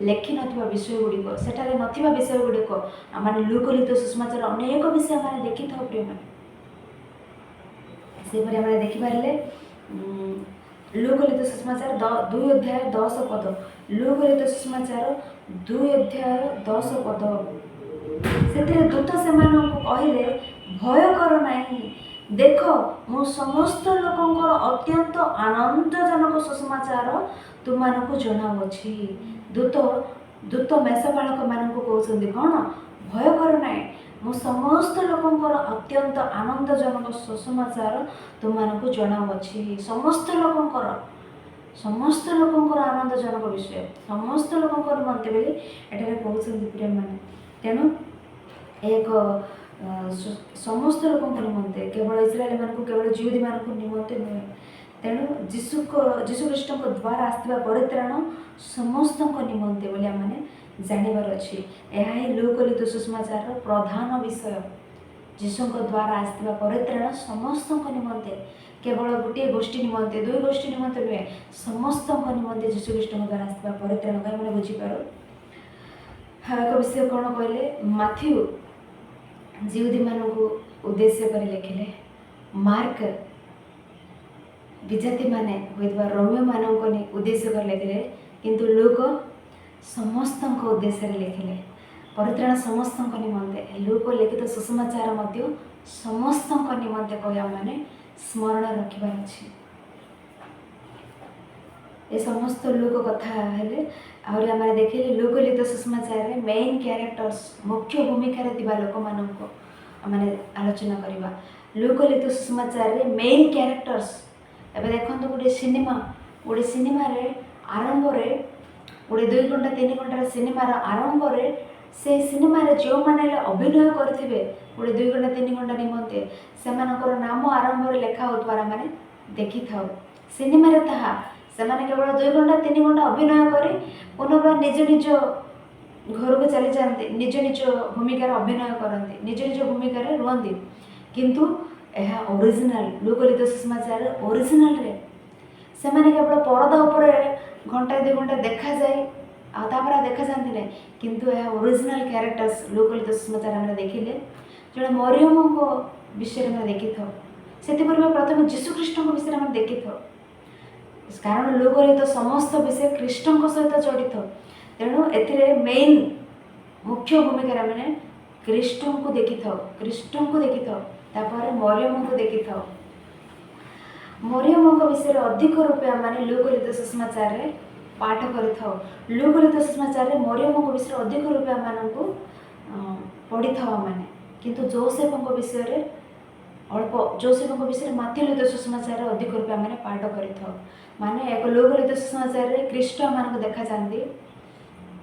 लेखि न विषय गुड़िक सेठारे नथिबा विषय गुड़िक आम लुक लिखित सुसमाचार अनेक विषय आम देखी था। प्रिय मैंने से आम देखिपारे लुक लिखित सुसमाचार 2 अध्याय 10 पद, लुक लिखित सुसमाचार 2 अध्याय 10 पद से दूत से कहले भय कर नहीं, देख मु समस्त लोकंकर अत्यंत आनंदजनक सुसमाचार तुमको जनाऊँगी। दूत दूत मेषपालक मानक कहते कौन भय कर ना, मु समस्त लोकंकर अत्यंत आनंदजनक सुसमाचार तुमको जनाऊँगी। समस्त लोकंकर समस्त लोकंर आनंदजनक विषय समस्त लोकंर निमंते बोली एठारे कहउछन्ति प्रिय माने तेणु एक समस्त लोकंर निमंते केवल इस्राएल मानकु केवल जिहुदी मानकु निमंते नुहे तेणु जीशु ख्रीष्ट द्वारा आसवा परित्राण समस्त निमंते बोली आमने जानिबार अछि। यह ही लुक सुषमाचार प्रधान विषय जीशु द्वारा आसवा परित्राण समस्त निमंते केवल गोटे गोष्ठी निमंते दुई गोष्ठी निमंते नुहे समस्त निमंते जीशु ख्रीष्ट द्वारा आसवा परित्राण मैंने बुझीपार। एक विषय कौन कहले माथ्यू जिहुदी मानू उद्देश्य कर लिखिले मार्क विजाति माने होइतबा रोमियो मानक उद्देश्य कर लिखिले किंतु लुक समस्त उद्देश्य लिखिले परित्राण समस्त निमंते लुक लिखित सुसमाचार मध्य समस्त निमंते कह माने स्मरण रखिबार अछि। ये समस्त लुक कथा हेले आउरी आमे देखिले लुक लिखित सुसमाचार रे मेन कैरेक्टर्स मुख्य भूमिका रे दिबा लोक माननको आमे आलोचना करिबा। लुक लिखित सुसमाचार रे मेन कैरेक्टर्स एबे देखंतु गोटे सिनेमा रे आरंभ रे गोटे 2 घंटा 3 घंटा सिनेमा रे आरंभ रे से सिनेमा रे जो माने अभिनय करथिबे गोटे 2 घंटा 3 घंटा निमंते सेमानकर नाम आरंभ रे लेखा होतवारा माने देखि थाउ सिनेमा रे ताहा सेमाने केवल 2 घंटा 3 घंटा अभिनय करे पुनः निज निज घर को चली जाते निज निज भूमिका अभिनय करते निज निज भूमिका रुहति किंतु यह ओरिजिनल लुक लिखित सुसमाचार ओरिजिनल रे सेमाने केवल परदा ऊपर घंटा 2 घंटा देखा जाए आतापरा देखा जाती नहीं किंतु यह ओरिजिनल कैरेक्टर्स लुक लिखित सुसमाचार आम देखिले जो मरियम को विषय में देखी था से प्रथम जीशु ख्रीष्ट विषय में देखी था कारण लुक लिखित समस्त विषय ख्रीष्ट सहित जड़ित तेणु ए मेन मुख्य भूमिका मैंने ख्रीष्ट को देखी था तापर मरियम को देखी था मरियम विषय अधिक रूपे आम लुक लिखित सुसमाचार रे पाठ कर लुक लिखित सुसमाचार रे मरियम विषय अधिक रूपे आम पढ़ी था मैंने किंतु जोसेफ विषय रे अल्प जोसेफ विषय माथ्यू लिखित सुसमाचार अधिक रूपे आम पाठ कर माने एक लुक लिखित सुसमाचार रे ख्रीष्ट मान देखा जाती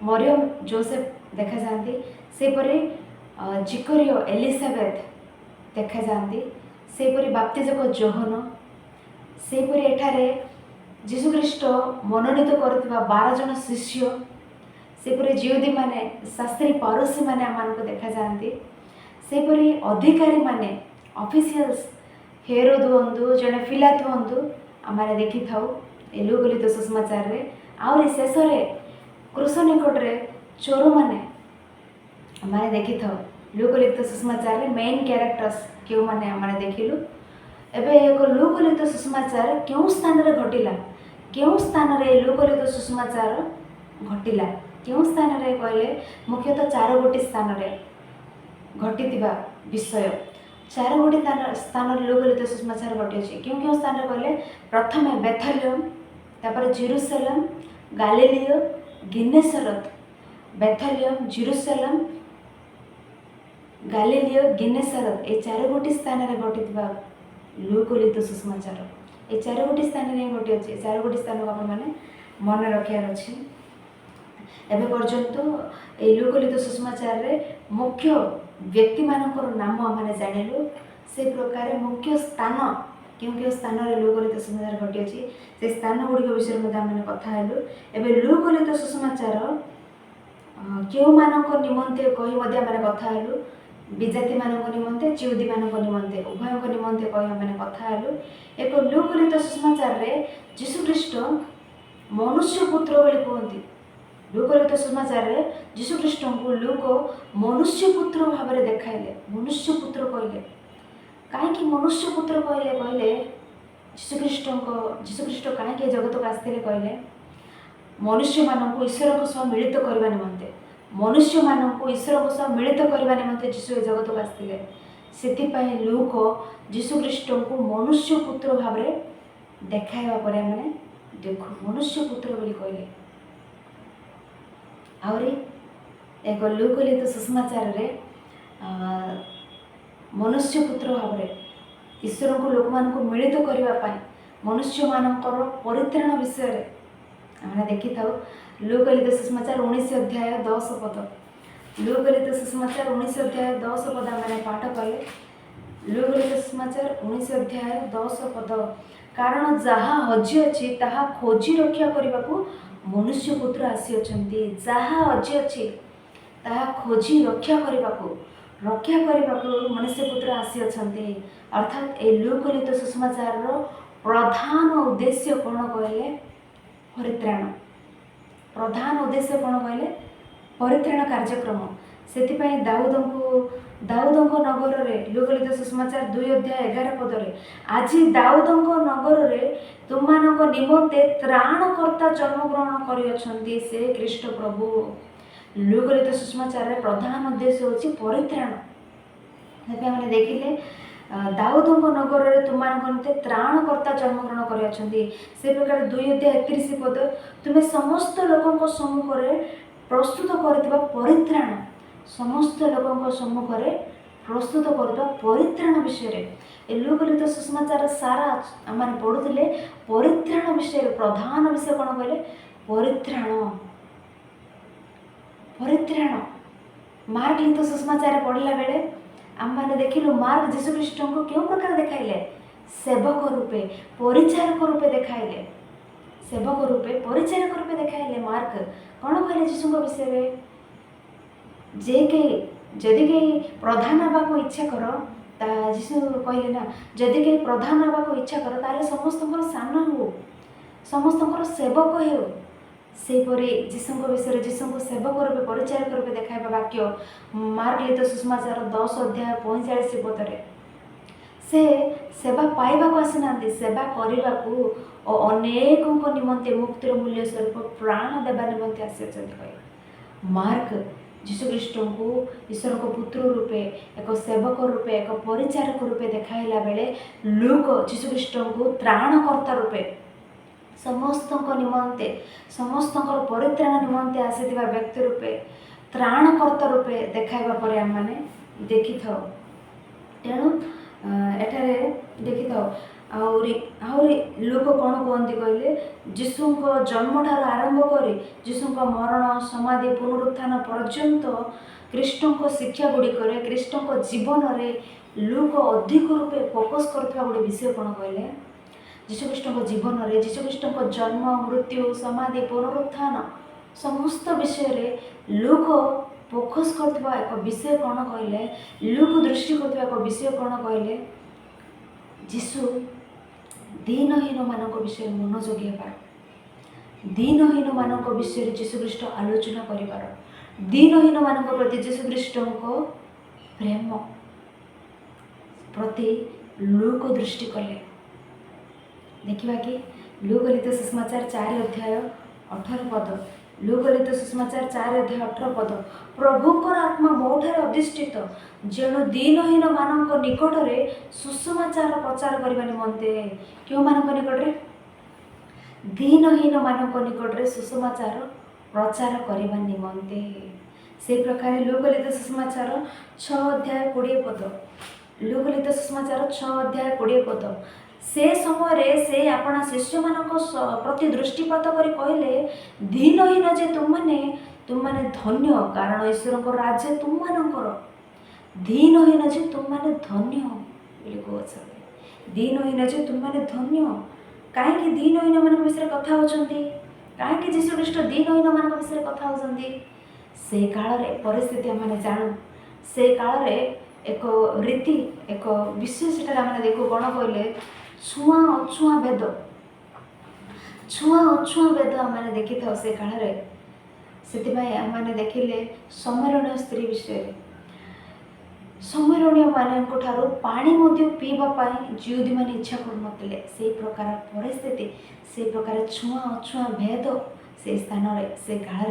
मरियम जोसेफ देखा जाती सेपरी जिकरियो एलिजाबेथ देखा जाती सेपरी बाप्तिजक जोहन सेपरी एठारे जीशु ख्रीष्ट मनोनीत करथिबा 12 जन शिष्य सेपरी जिहुदी माने शास्त्री पड़ोसी माने आमानको देखा जाती सेपरी अधिकारी माने ऑफिशियल्स हेरोद हुंतु जने फिलात हुंतु आमाने देखि थाउ ए लुक लिखित सुसमाचार रे आउरी शेष रे क्रूस निकट रे चोर माने आमाने देखि थाउ लुक लिखित सुसमाचार रे मेन कैरेक्टर्स क्यों माने आमाने देखिलु एबे एक लुक लिखित सुसमाचार क्यों स्थान रे घटिला क्यों स्थान रे लुक लिखित सुसमाचार घटिला क्यों स्थान रे कहले मुख्यतः 4 गोटी स्थान रे घटितिबा विषय 4 गोटी स्थान रे लुक लिखित सुसमाचार घटी अछि क्यों क्यों स्थान रे कहले प्रथमे बेथलेम तापर जेरूशलेम गालिलियो गिन्नेसरत बेथलेम जेरूशलेम गालिलियो गिन्नेसरत ए 4 गोटी स्थान रे घटितिबा लुक लिखित सुसमाचार ए 4 गोटी स्थान रे घटी अछि 4 गोटी स्थान को माने मन रखियार अछि एबे पर्यंत ए लुक लिखित सुसमाचार रे मुख्य व्यक्ति मानकर नाम आमने जानिलु से प्रकार मुख्य स्थान क्यों स्थान रे लुक लिखित सुसमाचार घटी अछि से स्थान गुडी विषय में आमने कथा हेलु एबे लुक लिखित सुसमाचार क्यों मानकर निमंते कहि मध्ये आमने कथा हेलु विजाति मानक निमंते जिहुदी मानक निमंते उभयक निमंते कहि आमने कथा हेलु एक लुक लिखित सुसमाचार रे जीशु ख्रीष्ट मनुष्य पुत्र बोली कहंती लुक लिखित सुसमाचार रे जीशु ख्रीष्ट को लुक मनुष्य पुत्र भाव में देखाइले मनुष्य पुत्र कहले कहीं मनुष्य पुत्र कहले जीशु ख्रीष्ट कहीं जगत को आसते कहले मनुष्य मान ईश्वर सह मिलित करने निमंते मनुष्य मान ईश्वर सह मिलित करने निमंते जीशु जगत को आसते से लुक जीशु ख्रीष्ट को मनुष्य पुत्र भाव में देखाइबा पर मैंने देखु मनुष्य पुत्र बोली कहले आउरी एक लुक लिखित सुसमाचार रे मनुष्य पुत्र भाव में ईश्वर को लोक मान को मिलित करने मनुष्य मानकर परित्राण विषय आम देखी था लूकलित सुसमाचार 19 अध्याय 10 पद। लूकलित सुसमाचार 19 अध्याय 10 पद आम पाठ कले। लूकलित सुसमाचार 19 अध्याय 10 पद। कारण जहाँ हजि अच्छी ताहा खोजी रक्षा करने को मनुष्य पुत्र आसी अछंती। जहाँ हजि अच्छी ताहा खोजी रक्षा करने को मनुष्य पुत्र आसी अछंती। अर्थात ए लूकलित सुसमाचार प्रधान उद्देश्य कौन कहले? परित्राण। प्रधान उद्देश्य कौन कहले? परित्राण कार्यक्रम। से दाऊदंक नगर में लूकलित सुसमाचार 2 अध्याय 11 पदरे आज दाऊदंक नगर में तुम निमंते त्राणकर्ता जन्मग्रहण कर से ख्रीष्ट प्रभु। लूकलित सुसमाचार प्रधान उद्देश्य होची परित्राण। मैंने देखिले दाऊदंक नगर में तुम निमंते त्राणकर्ता जन्मग्रहण कर से प्रकार 2 अध्याय 31 पद तुम्हें समस्त लोकों सम्मुख में प्रस्तुत कर परित्राण समस्त लोकों सम्मुख में प्रस्तुत कर परित्राण विषय लूकलित सुसमाचार सारा आम पढ़ुले परित्राण विषय प्रधान विषय कौन कहले? परित्राण। मार्क लिखित सुसमाचार पढ़ला बेले आम मैंने देखिलु मार्क जीशुख्रीष्ट को क्यों प्रकार देखाइले? सेवक रूपे परिचारक रूपे देखाइले। सेवक रूपे परिचारक रूपे देखाइले। मार्क कौन कहले जीशु विषय? जे कहीं जदि कहीं प्रधान हवा को इच्छा कर जीशु कहले ना जदि कहीं प्रधान हवा को इच्छा कर ताले समस्त सान हो समस्त सेवक हो। सेपरी जीशु विषय जीशु सेवक रूपे परिचारक रूपे देखाइबा वाक्य मार्क लिखित सुसमाचार 10 अध्याय 45 पदरे से सेवा पाइबा को आसीना सेवा करने को अनेकों निमंते मुक्तिर मूल्य स्वरूप प्राण देवा निमंते आसी। मार्क जीशुख्रीष्ट को ईश्वर को पुत्र रूपे एक सेवक रूपे एक परिचारक रूपे देखाइला बेले लूक जीशुख्रीष्ट को त्राणकर्ता रूपे समस्त निमंते समस्त परित्राण निमंते आसीथिबा व्यक्ति रूपे त्राणकर्ता रूपे देखाइबा परे आम माने देखि थाओ। तेणु एठारे देखि थाओ आहरी लोक कौन कहते कहले जीशु जन्म ठार आरंभ कर जीशु मरण समाधि पुनरुत्थान पर्यंत ख्रीष्ट शिक्षा गुड़िक ख्रीष्ट जीवन में लोक अधिक रूपे फोकस करुवा गोटे विषय कौन कहले? जीशुख्रीष्ट जीवन में जीशुख्रीष्ट जन्म मृत्यु समाधि पुनरुत्थान समस्त विषय लोक फोकस करुवा एक विषय कौन कहले? लोक दृष्टि करुवा एक विषय कौन कहले? जीशु दीनहीन मानक विषय मनोयोगी हेबार दीनहीन मानक विषय जीशुख्रीष्ट आलोचना करिवार दीनहीन मानक प्रति जीशुख्रीष्ट प्रेम प्रति लोक दृष्टि कले। देखिबा कि लूकलित सुसमाचार 4 अध्याय 18 पद। लूकलित सुसमाचार 4 अध्याय 18 पद प्रभुकर आत्मा मोठारे अधिष्ठित जेणु दीनहीन मानक निकट में सुसमाचार प्रचार करने निमंते क्यों मानक निकट में? दीनहीन मानक निकट में सुसमाचार प्रचार करने निमंते। से प्रकार लूकलित सुसमाचार 6 अध्याय 20 पद। लूकलित सुसमाचार 6 अध्याय 20 पद से समय से अपना शिष्य मानक प्रति दृष्टिपात कर कहले दीनहीन जे तुमने धन्य कारण ईश्वर को राज्य तुम मानकर दीनहीन जे तुमने धन्य कहते दीनहीन जे तुमने धन्य कहीं दीनहीन मान विषय कथा होती कहीं जीशुख्रीष्ट दीनहीन मान विषय कथा होती से काल परिस्थिति आम जानू से काल एक रीति एक विषय से देखू कौन कहले छुआ अछुआ भेद आम देखी था से काल से आम देखिले सम्मेलनीय स्त्री विषय सम्मेलनीय मान पानी पीवाई जिउदी मैंने इच्छा करुनते से प्रकार परिस्थिति से प्रकार छुआ अछुआ भेद से स्थान से काल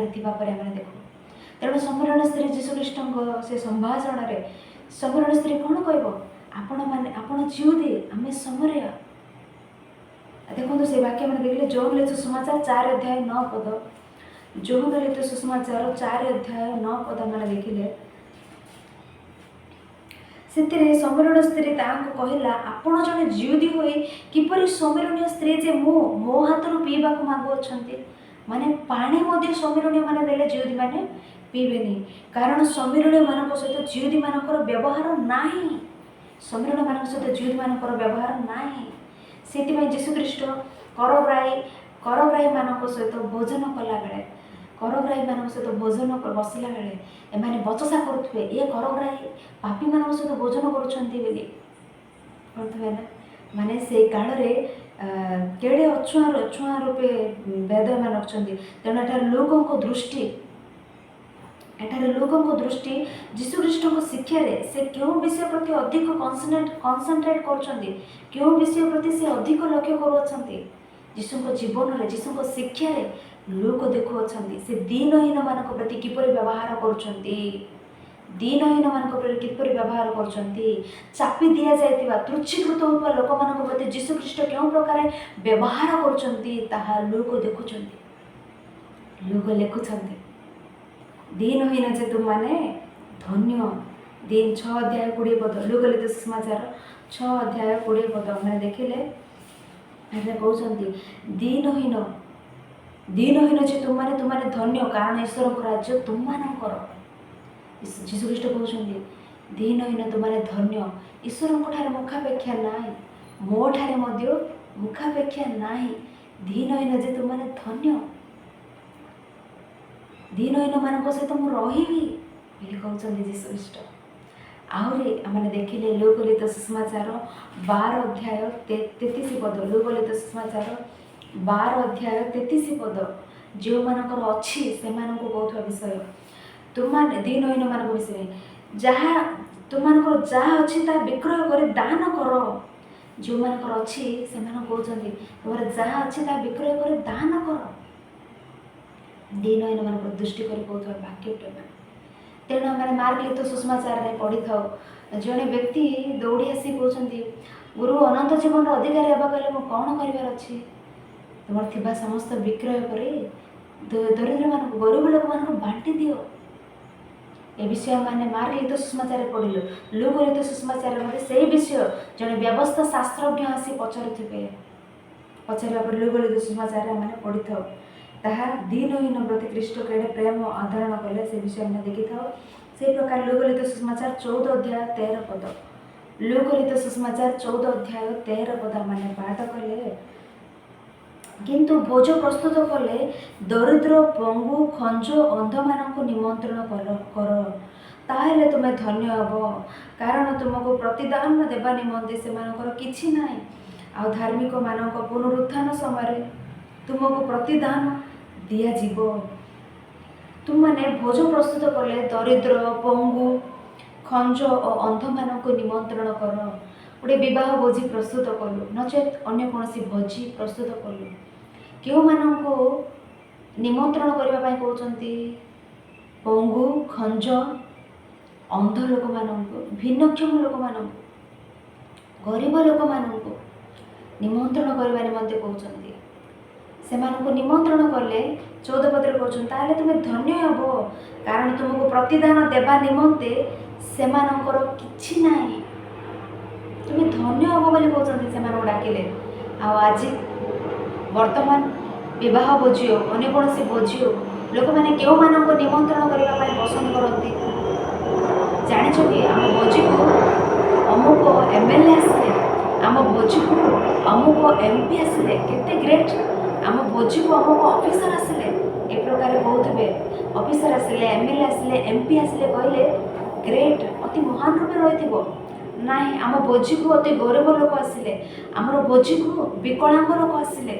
आम देखू। तेणु सम्मेलन स्त्री जीशुख्रीष्ट से संभाषण में सम्मेलन स्त्री कौन कह आपण जिउदी आम समरिया देखो से वाक्य मैंने देखिले जोहन लिखित सुसमाचार 4 अध्याय 9 पद जोहन लिखित सुसमाचार 4 अध्याय 9 पद मैंने देखिले ସେଥିରେ ସମୀରଣ ସ୍ତ୍ରୀ ତାଙ୍କୁ କହିଲା, ଆପଣ ଜଣେ ଜିଉଦୀ ହୋଇ କିପରି ସମୀରଣୀୟ ସ୍ତ୍ରୀ ଯେ ମୋ ହାତରୁ ପିଇବାକୁ ମାଗୁଅଛନ୍ତି। ମାନେ ପାଣି ମଧ୍ୟ ସମୀରଣୀୟମାନେ ଦେଲେ ଜିଉଦୀମାନେ ପିଇବେନି, କାରଣ ସମୀରଣୀୟମାନଙ୍କ ସହିତ ଜିଉଦୀମାନଙ୍କର ବ୍ୟବହାର ନାହିଁ। ସମୀରଣୀୟମାନଙ୍କ ସହିତ ଜିଉଦୀମାନଙ୍କର ବ୍ୟବହାର ନାହିଁ। ସେଥିପାଇଁ ଯୀଶୁଖ୍ରୀଷ୍ଟ କରଗ୍ରାହୀମାନଙ୍କ ସହିତ ଭୋଜନ କଲାବେଳେ, କରଗ୍ରାହୀମାନଙ୍କ ସହିତ ଭୋଜନ ବସିଲା ବେଳେ ଏମାନେ ବଚସା କରୁଥିବେ, ଏ କରଗ୍ରାହୀ ପାପୀମାନଙ୍କ ସହିତ ଭୋଜନ କରୁଛନ୍ତି ବୋଲି କରୁଥିବେ ନା। ମାନେ ସେଇ କାଳରେ କେଡ଼େ ଅଛୁଆଁ ରୂପେ ବେଦ ଏମାନେ ରଖିଛନ୍ତି। ତେଣୁ ଏଠାରେ ଲୋକଙ୍କ ଦୃଷ୍ଟି ଯୀଶୁଖ୍ରୀଷ୍ଟଙ୍କ ଶିକ୍ଷାରେ ସେ କେଉଁ ବିଷୟ ପ୍ରତି ଅଧିକ କନସେନ୍ଟ୍ରେଟ୍ କରୁଛନ୍ତି, କେଉଁ ବିଷୟ ପ୍ରତି ସେ ଅଧିକ ଲକ୍ଷ୍ୟ କରୁଅଛନ୍ତି। ଯୀଶୁଙ୍କ ଜୀବନରେ, ଯୀଶୁଙ୍କ ଶିକ୍ଷାରେ ଲୋକ ଦେଖୁଅଛନ୍ତି ସେ ଦିନହୀନମାନଙ୍କ ପ୍ରତି କିପରି ବ୍ୟବହାର କରୁଛନ୍ତି, ଦିନହୀନମାନଙ୍କ ପ୍ରତି କିପରି ବ୍ୟବହାର କରୁଛନ୍ତି। ଚାପି ଦିଆଯାଇଥିବା, ତୃଚ୍ଛୀକୃତ ହେଉଥିବା ଲୋକମାନଙ୍କ ପ୍ରତି ଯୀଶୁଖ୍ରୀଷ୍ଟ କେଉଁ ପ୍ରକାର ବ୍ୟବହାର କରୁଛନ୍ତି ତାହା ଲୋକ ଦେଖୁଛନ୍ତି, ଲୋକ ଲେଖୁଛନ୍ତି। ଦିନହୀନ ଯେ ତୁମମାନେ ଧନ୍ୟ। 6:20 ଲୁକଲିତ ସୁସମାଚାର 6:20 ମାନେ ଦେଖିଲେ ଏଠାରେ କହୁଛନ୍ତି ଦିନହୀନ ଯେ ତୁମମାନେ ଧନ୍ୟ, କାରଣ ଈଶ୍ୱରଙ୍କ ରାଜ୍ୟ ତୁମମାନଙ୍କର। ଯୀଶୁଖ୍ରୀଷ୍ଟ କହୁଛନ୍ତି ଦିନହୀନ ତୁମମାନେ ଧନ୍ୟ। ଈଶ୍ୱରଙ୍କ ଠାରେ ମୁଖାପେକ୍ଷା ନାହିଁ, ମୋ ଠାରେ ମଧ୍ୟ ମୁଖାପେକ୍ଷା ନାହିଁ। ଦିନହୀନ ଯେ ତୁମମାନେ ଧନ୍ୟ, ଦିନହୀନମାନଙ୍କ ସହିତ ମୁଁ ରହିବି ବୋଲି କହୁଛନ୍ତି ଯୀଶୁଖ୍ରୀଷ୍ଟ। ଆହୁରି ଆମେ ଦେଖିଲେ ଲୁକଲିତ ସୁସମାଚାର 12:33 ଲୁକଲିତ ସୁସମାଚାର 12:33 ଯେଉଁମାନଙ୍କର ଅଛି ସେମାନଙ୍କୁ କହୁଥିବା ବିଷୟ, ତୁମମାନେ ଦିନହୀନମାନଙ୍କ ବିଷୟରେ, ତୁମମାନଙ୍କର ଯାହା ଅଛି ତାହା ବିକ୍ରୟ କରି ଦାନ କର। ଯେଉଁମାନଙ୍କର ଅଛି ସେମାନଙ୍କୁ କହୁଛନ୍ତି ତୁମର ଯାହା ଅଛି ତାହା ବିକ୍ରୟ କରି ଦାନ କର। ଦିନହୀନମାନଙ୍କ ଦୃଷ୍ଟି କରି କହୁଥିବା ବାକ୍ୟଟା। ତେଣୁ ଆମେ ମାର୍କଲିତ ସୁସମାଚାରରେ ପଢ଼ିଥାଉ, ଜଣେ ବ୍ୟକ୍ତି ଦୌଡ଼ି ଆସି କହୁଛନ୍ତି, ଗୁରୁ ଅନନ୍ତ ଜୀବନର ଅଧିକାରୀ ହେବାକୁ ହେଲେ ମୁଁ କ'ଣ କରିବାର ଅଛି? ତୁମର ଥିବା ସମସ୍ତ ବିକ୍ରୟ କରି ଦରିଦ୍ରମାନଙ୍କୁ, ଗରିବ ଲୋକମାନଙ୍କୁ ବାଣ୍ଟି ଦିଅ। ଏ ବିଷୟ ମାନେ ମାର୍କଲିତ ସୁସମାଚାରରେ ପଢ଼ିଲୁ। ଲୁକଲିତ ସୁସମାଚାରରେ ମଧ୍ୟ ସେହି ବିଷୟ ଜଣେ ବ୍ୟବସ୍ଥା ଶାସ୍ତ୍ରଜ୍ଞ ଆସି ପଚାରିବା ପରେ ଲୁକଲିତ ସୁସମାଚାରରେ ଆମେ ପଢ଼ିଥାଉ। ତାହା ଦିନହୀନ ପ୍ରତି ଖ୍ରୀଷ୍ଟ କେଡ଼େ ପ୍ରେମ ଆଦରଣ କଲେ ସେ ବିଷୟ ଆମେ ଦେଖିଥାଉ। ସେହି ପ୍ରକାର ଲୁକଲିତ ସୁସମାଚାର 14:13 ଲୁକଲିତ ସୁସମାଚାର 14:13 ମାନେ ପାଠ କଲେ, କିନ୍ତୁ ଭୋଜ ପ୍ରସ୍ତୁତ କଲେ ଦରିଦ୍ର, ପଙ୍ଗୁ, ଖଞ୍ଜ, ଅନ୍ଧମାନଙ୍କୁ ନିମନ୍ତ୍ରଣ କର, ତାହେଲେ ତୁମେ ଧନ୍ୟ ହେବ, କାରଣ ତୁମକୁ ପ୍ରତିଦାନ ଦେବା ନିମନ୍ତେ ସେମାନଙ୍କର କିଛି ନାହିଁ, ଆଉ ଧାର୍ମିକମାନଙ୍କ ପୁନରୁତ୍ଥାନ ସମୟରେ ତୁମକୁ ପ୍ରତିଦାନ ଦିଆଯିବ। ତୁମମାନେ ଭୋଜ ପ୍ରସ୍ତୁତ କଲେ ଦରିଦ୍ର, ପଙ୍ଗୁ, ଖଞ୍ଜ ଓ ଅନ୍ଧମାନଙ୍କୁ ନିମନ୍ତ୍ରଣ କର। ଗୋଟେ ବିବାହ ଭୋଜି ପ୍ରସ୍ତୁତ କଲୁ, ନଚେତ୍ ଅନ୍ୟ କୌଣସି ଭୋଜି ପ୍ରସ୍ତୁତ କଲୁ। କେଉଁମାନଙ୍କୁ ନିମନ୍ତ୍ରଣ କରିବା ପାଇଁ କହୁଛନ୍ତି? ପଙ୍ଗୁ, ଖଞ୍ଜ, ଅନ୍ଧ ଲୋକମାନଙ୍କୁ, ଭିନ୍ନକ୍ଷମ ଲୋକମାନଙ୍କୁ, ଗରିବ ଲୋକମାନଙ୍କୁ ନିମନ୍ତ୍ରଣ କରିବା ନିମନ୍ତେ କହୁଛନ୍ତି। ସେମାନଙ୍କୁ ନିମନ୍ତ୍ରଣ କଲେ 14 କହୁଛନ୍ତି ତାହେଲେ ତୁମେ ଧନ୍ୟ ହେବ, କାରଣ ତୁମକୁ ପ୍ରତିଦାନ ଦେବା ନିମନ୍ତେ ସେମାନଙ୍କର କିଛି ନାହିଁ। ତୁମେ ଧନ୍ୟ ହେବ ବୋଲି କହୁଛନ୍ତି ସେମାନଙ୍କୁ ଡାକିଲେ। ଆଉ ଆଜି ବର୍ତ୍ତମାନ ବିବାହ ଭୋଜି ହେଉ, ଅନ୍ୟ କୌଣସି ଭୋଜି ହେଉ, ଲୋକମାନେ କେଉଁମାନଙ୍କୁ ନିମନ୍ତ୍ରଣ କରିବା ପାଇଁ ପସନ୍ଦ କରନ୍ତି? ଜାଣିଛ କି? ଆମ ଭୋଜିକୁ ଅମୁକ MLA ଆସିଲେ, ଆମ ଭୋଜିକୁ ଅମୁକ MP ଆସିଲେ, କେତେ ଗ୍ରେଟ୍। ଆମ ଭୋଜିକୁ ଅମୁକ ଅଫିସର ଆସିଲେ, ଏ ପ୍ରକାର କହୁଥିବେ। ଅଫିସର ଆସିଲେ, MLA ଆସିଲେ, MP ଆସିଲେ କହିଲେ ଗ୍ରେଟ୍, ଅତି ମହାନ ରୂପେ ରହିଥିବ। ନାହିଁ, ଆମ ଭୋଜିକୁ ଅତି ଗରିବ ଲୋକ ଆସିଲେ, ଆମର ଭୋଜିକୁ ବିକଳାଙ୍ଗ ଲୋକ ଆସିଲେ,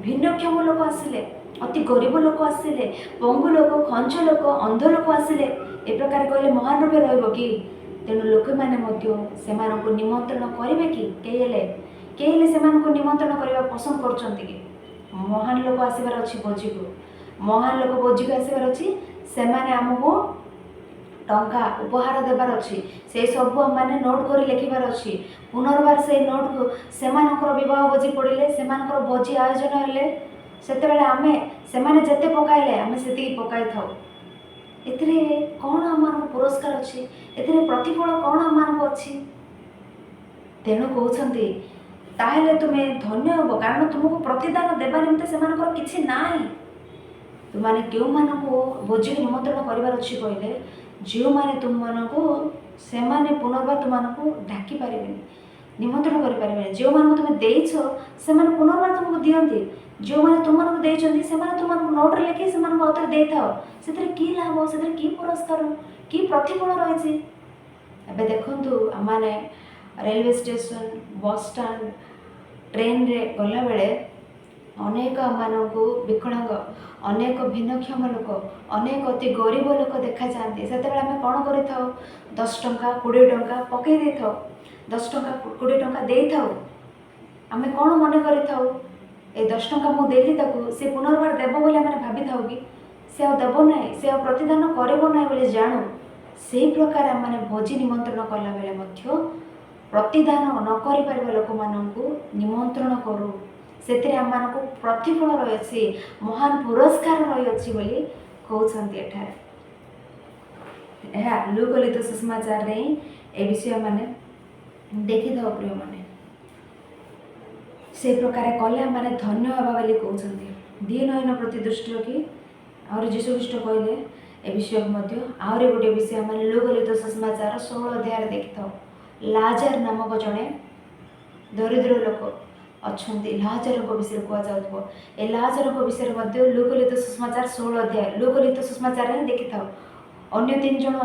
ଭିନ୍ନକ୍ଷମ ଲୋକ ଆସିଲେ, ଅତି ଗରିବ ଲୋକ ଆସିଲେ, ପଙ୍ଗୁ ଲୋକ, ଖଞ୍ଜ ଲୋକ, ଅନ୍ଧ ଲୋକ ଆସିଲେ, ଏ ପ୍ରକାର କହିଲେ ମହାନ ରୂପେ ରହିବ କି? ତେଣୁ ଲୋକମାନେ ମଧ୍ୟ ସେମାନଙ୍କୁ ନିମନ୍ତ୍ରଣ କରିବେ କି? କେହି ହେଲେ ସେମାନଙ୍କୁ ନିମନ୍ତ୍ରଣ କରିବା ପସନ୍ଦ କରୁଛନ୍ତି କି? ମହାନ ଲୋକ ଆସିବାର ଅଛି ଭୋଜିକୁ, ମହାନ ଲୋକ ଭୋଜିକୁ ଆସିବାର ଅଛି, ସେମାନେ ଆମକୁ ଟଙ୍କା ଉପହାର ଦେବାର ଅଛି, ସେଇ ସବୁ ଆମମାନେ ନୋଟ୍ କରି ଲେଖିବାର ଅଛି। ପୁନର୍ବାର ସେଇ ନୋଟ୍କୁ ସେମାନଙ୍କର ବିବାହ ଭୋଜି ପଡ଼ିଲେ, ସେମାନଙ୍କର ଭୋଜି ଆୟୋଜନ ହେଲେ, ସେତେବେଳେ ସେମାନେ ଯେତେ ପକାଇଲେ ଆମେ ସେତିକି ପକାଇଥାଉ। ଏଥିରେ କ'ଣ ଆମମାନଙ୍କୁ ପୁରସ୍କାର ଅଛି, ଏଥିରେ ପ୍ରତିଫଳ କ'ଣ ଆମମାନଙ୍କୁ ଅଛି। ତେଣୁ କହୁଛନ୍ତି ତାହେଲେ ତୁମେ ଧନ୍ୟ ହେବ, କାରଣ ତୁମକୁ ପ୍ରତିଦାନ ଦେବା ନିମନ୍ତେ ସେମାନଙ୍କର କିଛି ନାହିଁ। ତୁମମାନେ କେଉଁମାନଙ୍କୁ ଭୋଜିକୁ ନିମନ୍ତ୍ରଣ କରିବାର ଅଛି କହିଲେ, ଯେଉଁମାନେ ତୁମମାନଙ୍କୁ ସେମାନେ ପୁନର୍ବାର ତୁମମାନଙ୍କୁ ଡାକି ପାରିବେନି, ନିମନ୍ତ୍ରଣ କରିପାରିବେନି। ଯେଉଁମାନଙ୍କୁ ତୁମେ ଦେଇଛ ସେମାନେ ପୁନର୍ବାର ତୁମକୁ ଦିଅନ୍ତି। ଯେଉଁମାନେ ତୁମମାନଙ୍କୁ ଦେଇଛନ୍ତି ସେମାନେ ତୁମମାନଙ୍କୁ ନୋଟ୍ରେ ଲେଖି ସେମାନଙ୍କୁ ଆଉଥରେ ଦେଇଥାଅ। ସେଥିରେ କି ଲାଭ, ସେଥିରେ କି ପୁରସ୍କାର, କି ପ୍ରତିଫଳ ରହିଛି। ଏବେ ଦେଖନ୍ତୁ, ଆମମାନେ ରେଲୱେ ଷ୍ଟେସନ, ବସ୍ ଷ୍ଟାଣ୍ଡ, ଟ୍ରେନରେ ଗଲାବେଳେ ଅନେକ ଆମମାନଙ୍କୁ ବିକଳାଙ୍ଗ, ଅନେକ ଭିନ୍ନକ୍ଷମ ଲୋକ, ଅନେକ ଅତି ଗରିବ ଲୋକ ଦେଖାଯାଆନ୍ତି। ସେତେବେଳେ ଆମେ କ'ଣ କରିଥାଉ? 10 ଟଙ୍କା 20 ଟଙ୍କା ପକାଇ ଦେଇଥାଉ, 10 ଟଙ୍କା 20 ଟଙ୍କା ଦେଇଥାଉ। ଆମେ କ'ଣ ମନେ କରିଥାଉ? ଏ 10 ଟଙ୍କା ମୁଁ ଦେଲି ତାକୁ, ସେ ପୁନର୍ବାର ଦେବ ବୋଲି ଆମେ ଭାବିଥାଉ କି? ସେ ଆଉ ଦେବ ନାହିଁ, ସେ ଆଉ ପ୍ରତିଦାନ କରିବ ନାହିଁ ବୋଲି ଜାଣୁ। ସେହି ପ୍ରକାର ଆମେ ଭୋଜି ନିମନ୍ତ୍ରଣ କଲାବେଳେ ମଧ୍ୟ ପ୍ରତିଦାନ ନ କରିପାରିବା ଲୋକମାନଙ୍କୁ ନିମନ୍ତ୍ରଣ କରୁ। ସେଥିରେ ଆମମାନଙ୍କୁ ପ୍ରତିଫଳ ରହିଅଛି, ମହାନ ପୁରସ୍କାର ରହିଅଛି ବୋଲି କହୁଛନ୍ତି ଏଠାରେ। ଏହା ଲୁକ ଲିଖିତ ସୁସମାଚାରରେ ହିଁ ଏ ବିଷୟ ମାନେ ଦେଖିଥାଉ ପ୍ରିୟମାନେ। ସେ ପ୍ରକାର କଲେ ଆମମାନେ ଧନ୍ୟ ହେବା ବୋଲି କହୁଛନ୍ତି। ଦିନହୀନ ପ୍ରତି ଦୃଷ୍ଟି ରଖି ଆହୁରି ଯୀଶୁଖ୍ରୀଷ୍ଟ କହିଲେ ଏ ବିଷୟକୁ ମଧ୍ୟ। ଆହୁରି ଗୋଟିଏ ବିଷୟ ଆମେ ଲୁକ ଲିଖିତ ସୁସମାଚାର 16 ଅଧ୍ୟାୟରେ ଦେଖିଥାଉ। ଲାଜର ନାମକ ଜଣେ ଦରିଦ୍ର ଲୋକ ଅଛନ୍ତି, ଲାଜରଙ୍କ ବିଷୟରେ କୁହାଯାଉଥିବ। ଏ ଲାଜରଙ୍କ ବିଷୟରେ ମଧ୍ୟ ଲୁକ ଲିଖିତ ସୁସମାଚାର 16 ଅଧ୍ୟାୟ ଲୁକ ଲିଖିତ ସୁସମାଚାରରେ ହିଁ ଦେଖିଥାଉ। ଅନ୍ୟ 3 ଜଣ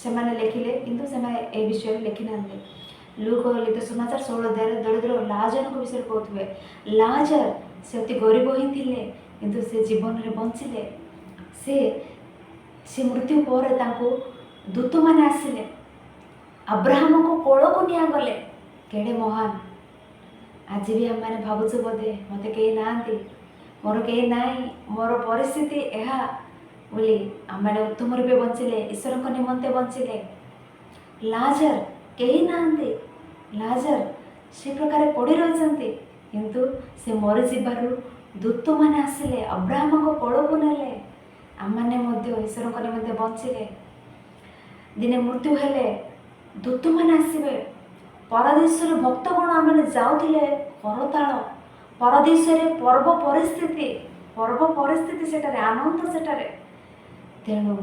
ସେମାନେ ଲେଖିଲେ, କିନ୍ତୁ ସେମାନେ ଏ ବିଷୟରେ ଲେଖିନାହାନ୍ତି। ଲୁକ ଲିଖିତ ସୁସମାଚାର 16 ଅଧ୍ୟାୟରେ ଦରିଦ୍ର ଲାଜରଙ୍କ ବିଷୟରେ କହୁଥିବେ। ଲାଜର ସେ ଅତି ଗରିବ ହିଁ ଥିଲେ, କିନ୍ତୁ ସେ ଜୀବନରେ ବଞ୍ଚିଲେ। ସେ ମୃତ୍ୟୁ ପରେ ତାଙ୍କୁ ଦୂତମାନେ ଆସିଲେ, ଆବ୍ରାହମଙ୍କ କୋଳକୁ ନିଆଗଲେ। କେଡ଼େ ମହାନ! ଆଜି ବି ଆମମାନେ ଭାବୁଛୁ ବୋଧେ ମୋତେ କେହି ନାହାନ୍ତି, ମୋର କେହି ନାହିଁ, ମୋର ପରିସ୍ଥିତି ଏହା ବୋଲି ଆମମାନେ ଉତ୍ତମ ରୂପେ ବଞ୍ଚିଲେ, ଈଶ୍ୱରଙ୍କ ନିମନ୍ତେ ବଞ୍ଚିଲେ। ଲାଜର କେହି ନାହାନ୍ତି, ଲାଜର ସେ ପ୍ରକାର ପଡ଼ି ରହିଛନ୍ତି, କିନ୍ତୁ ସେ ମରିଯିବାରୁ ଦୂତମାନେ ଆସିଲେ, ଆବ୍ରାହମଙ୍କ କୋଳକୁ ନେଲେ। ଆମମାନେ ମଧ୍ୟ ଈଶ୍ୱରଙ୍କ ନିମନ୍ତେ ବଞ୍ଚିଲେ। ଦିନେ ମୃତ୍ୟୁ ହେଲେ ଦୂତମାନେ ଆସିବେ। ପରଦେଶରେ ଭକ୍ତଗଣ ଆମମାନେ ଯାଉଥିଲେ କରତାଳ, ପରଦେଶରେ ପର୍ବ ପରିସ୍ଥିତି ସେଠାରେ ଆନନ୍ଦ ସେଠାରେ। ତେଣୁ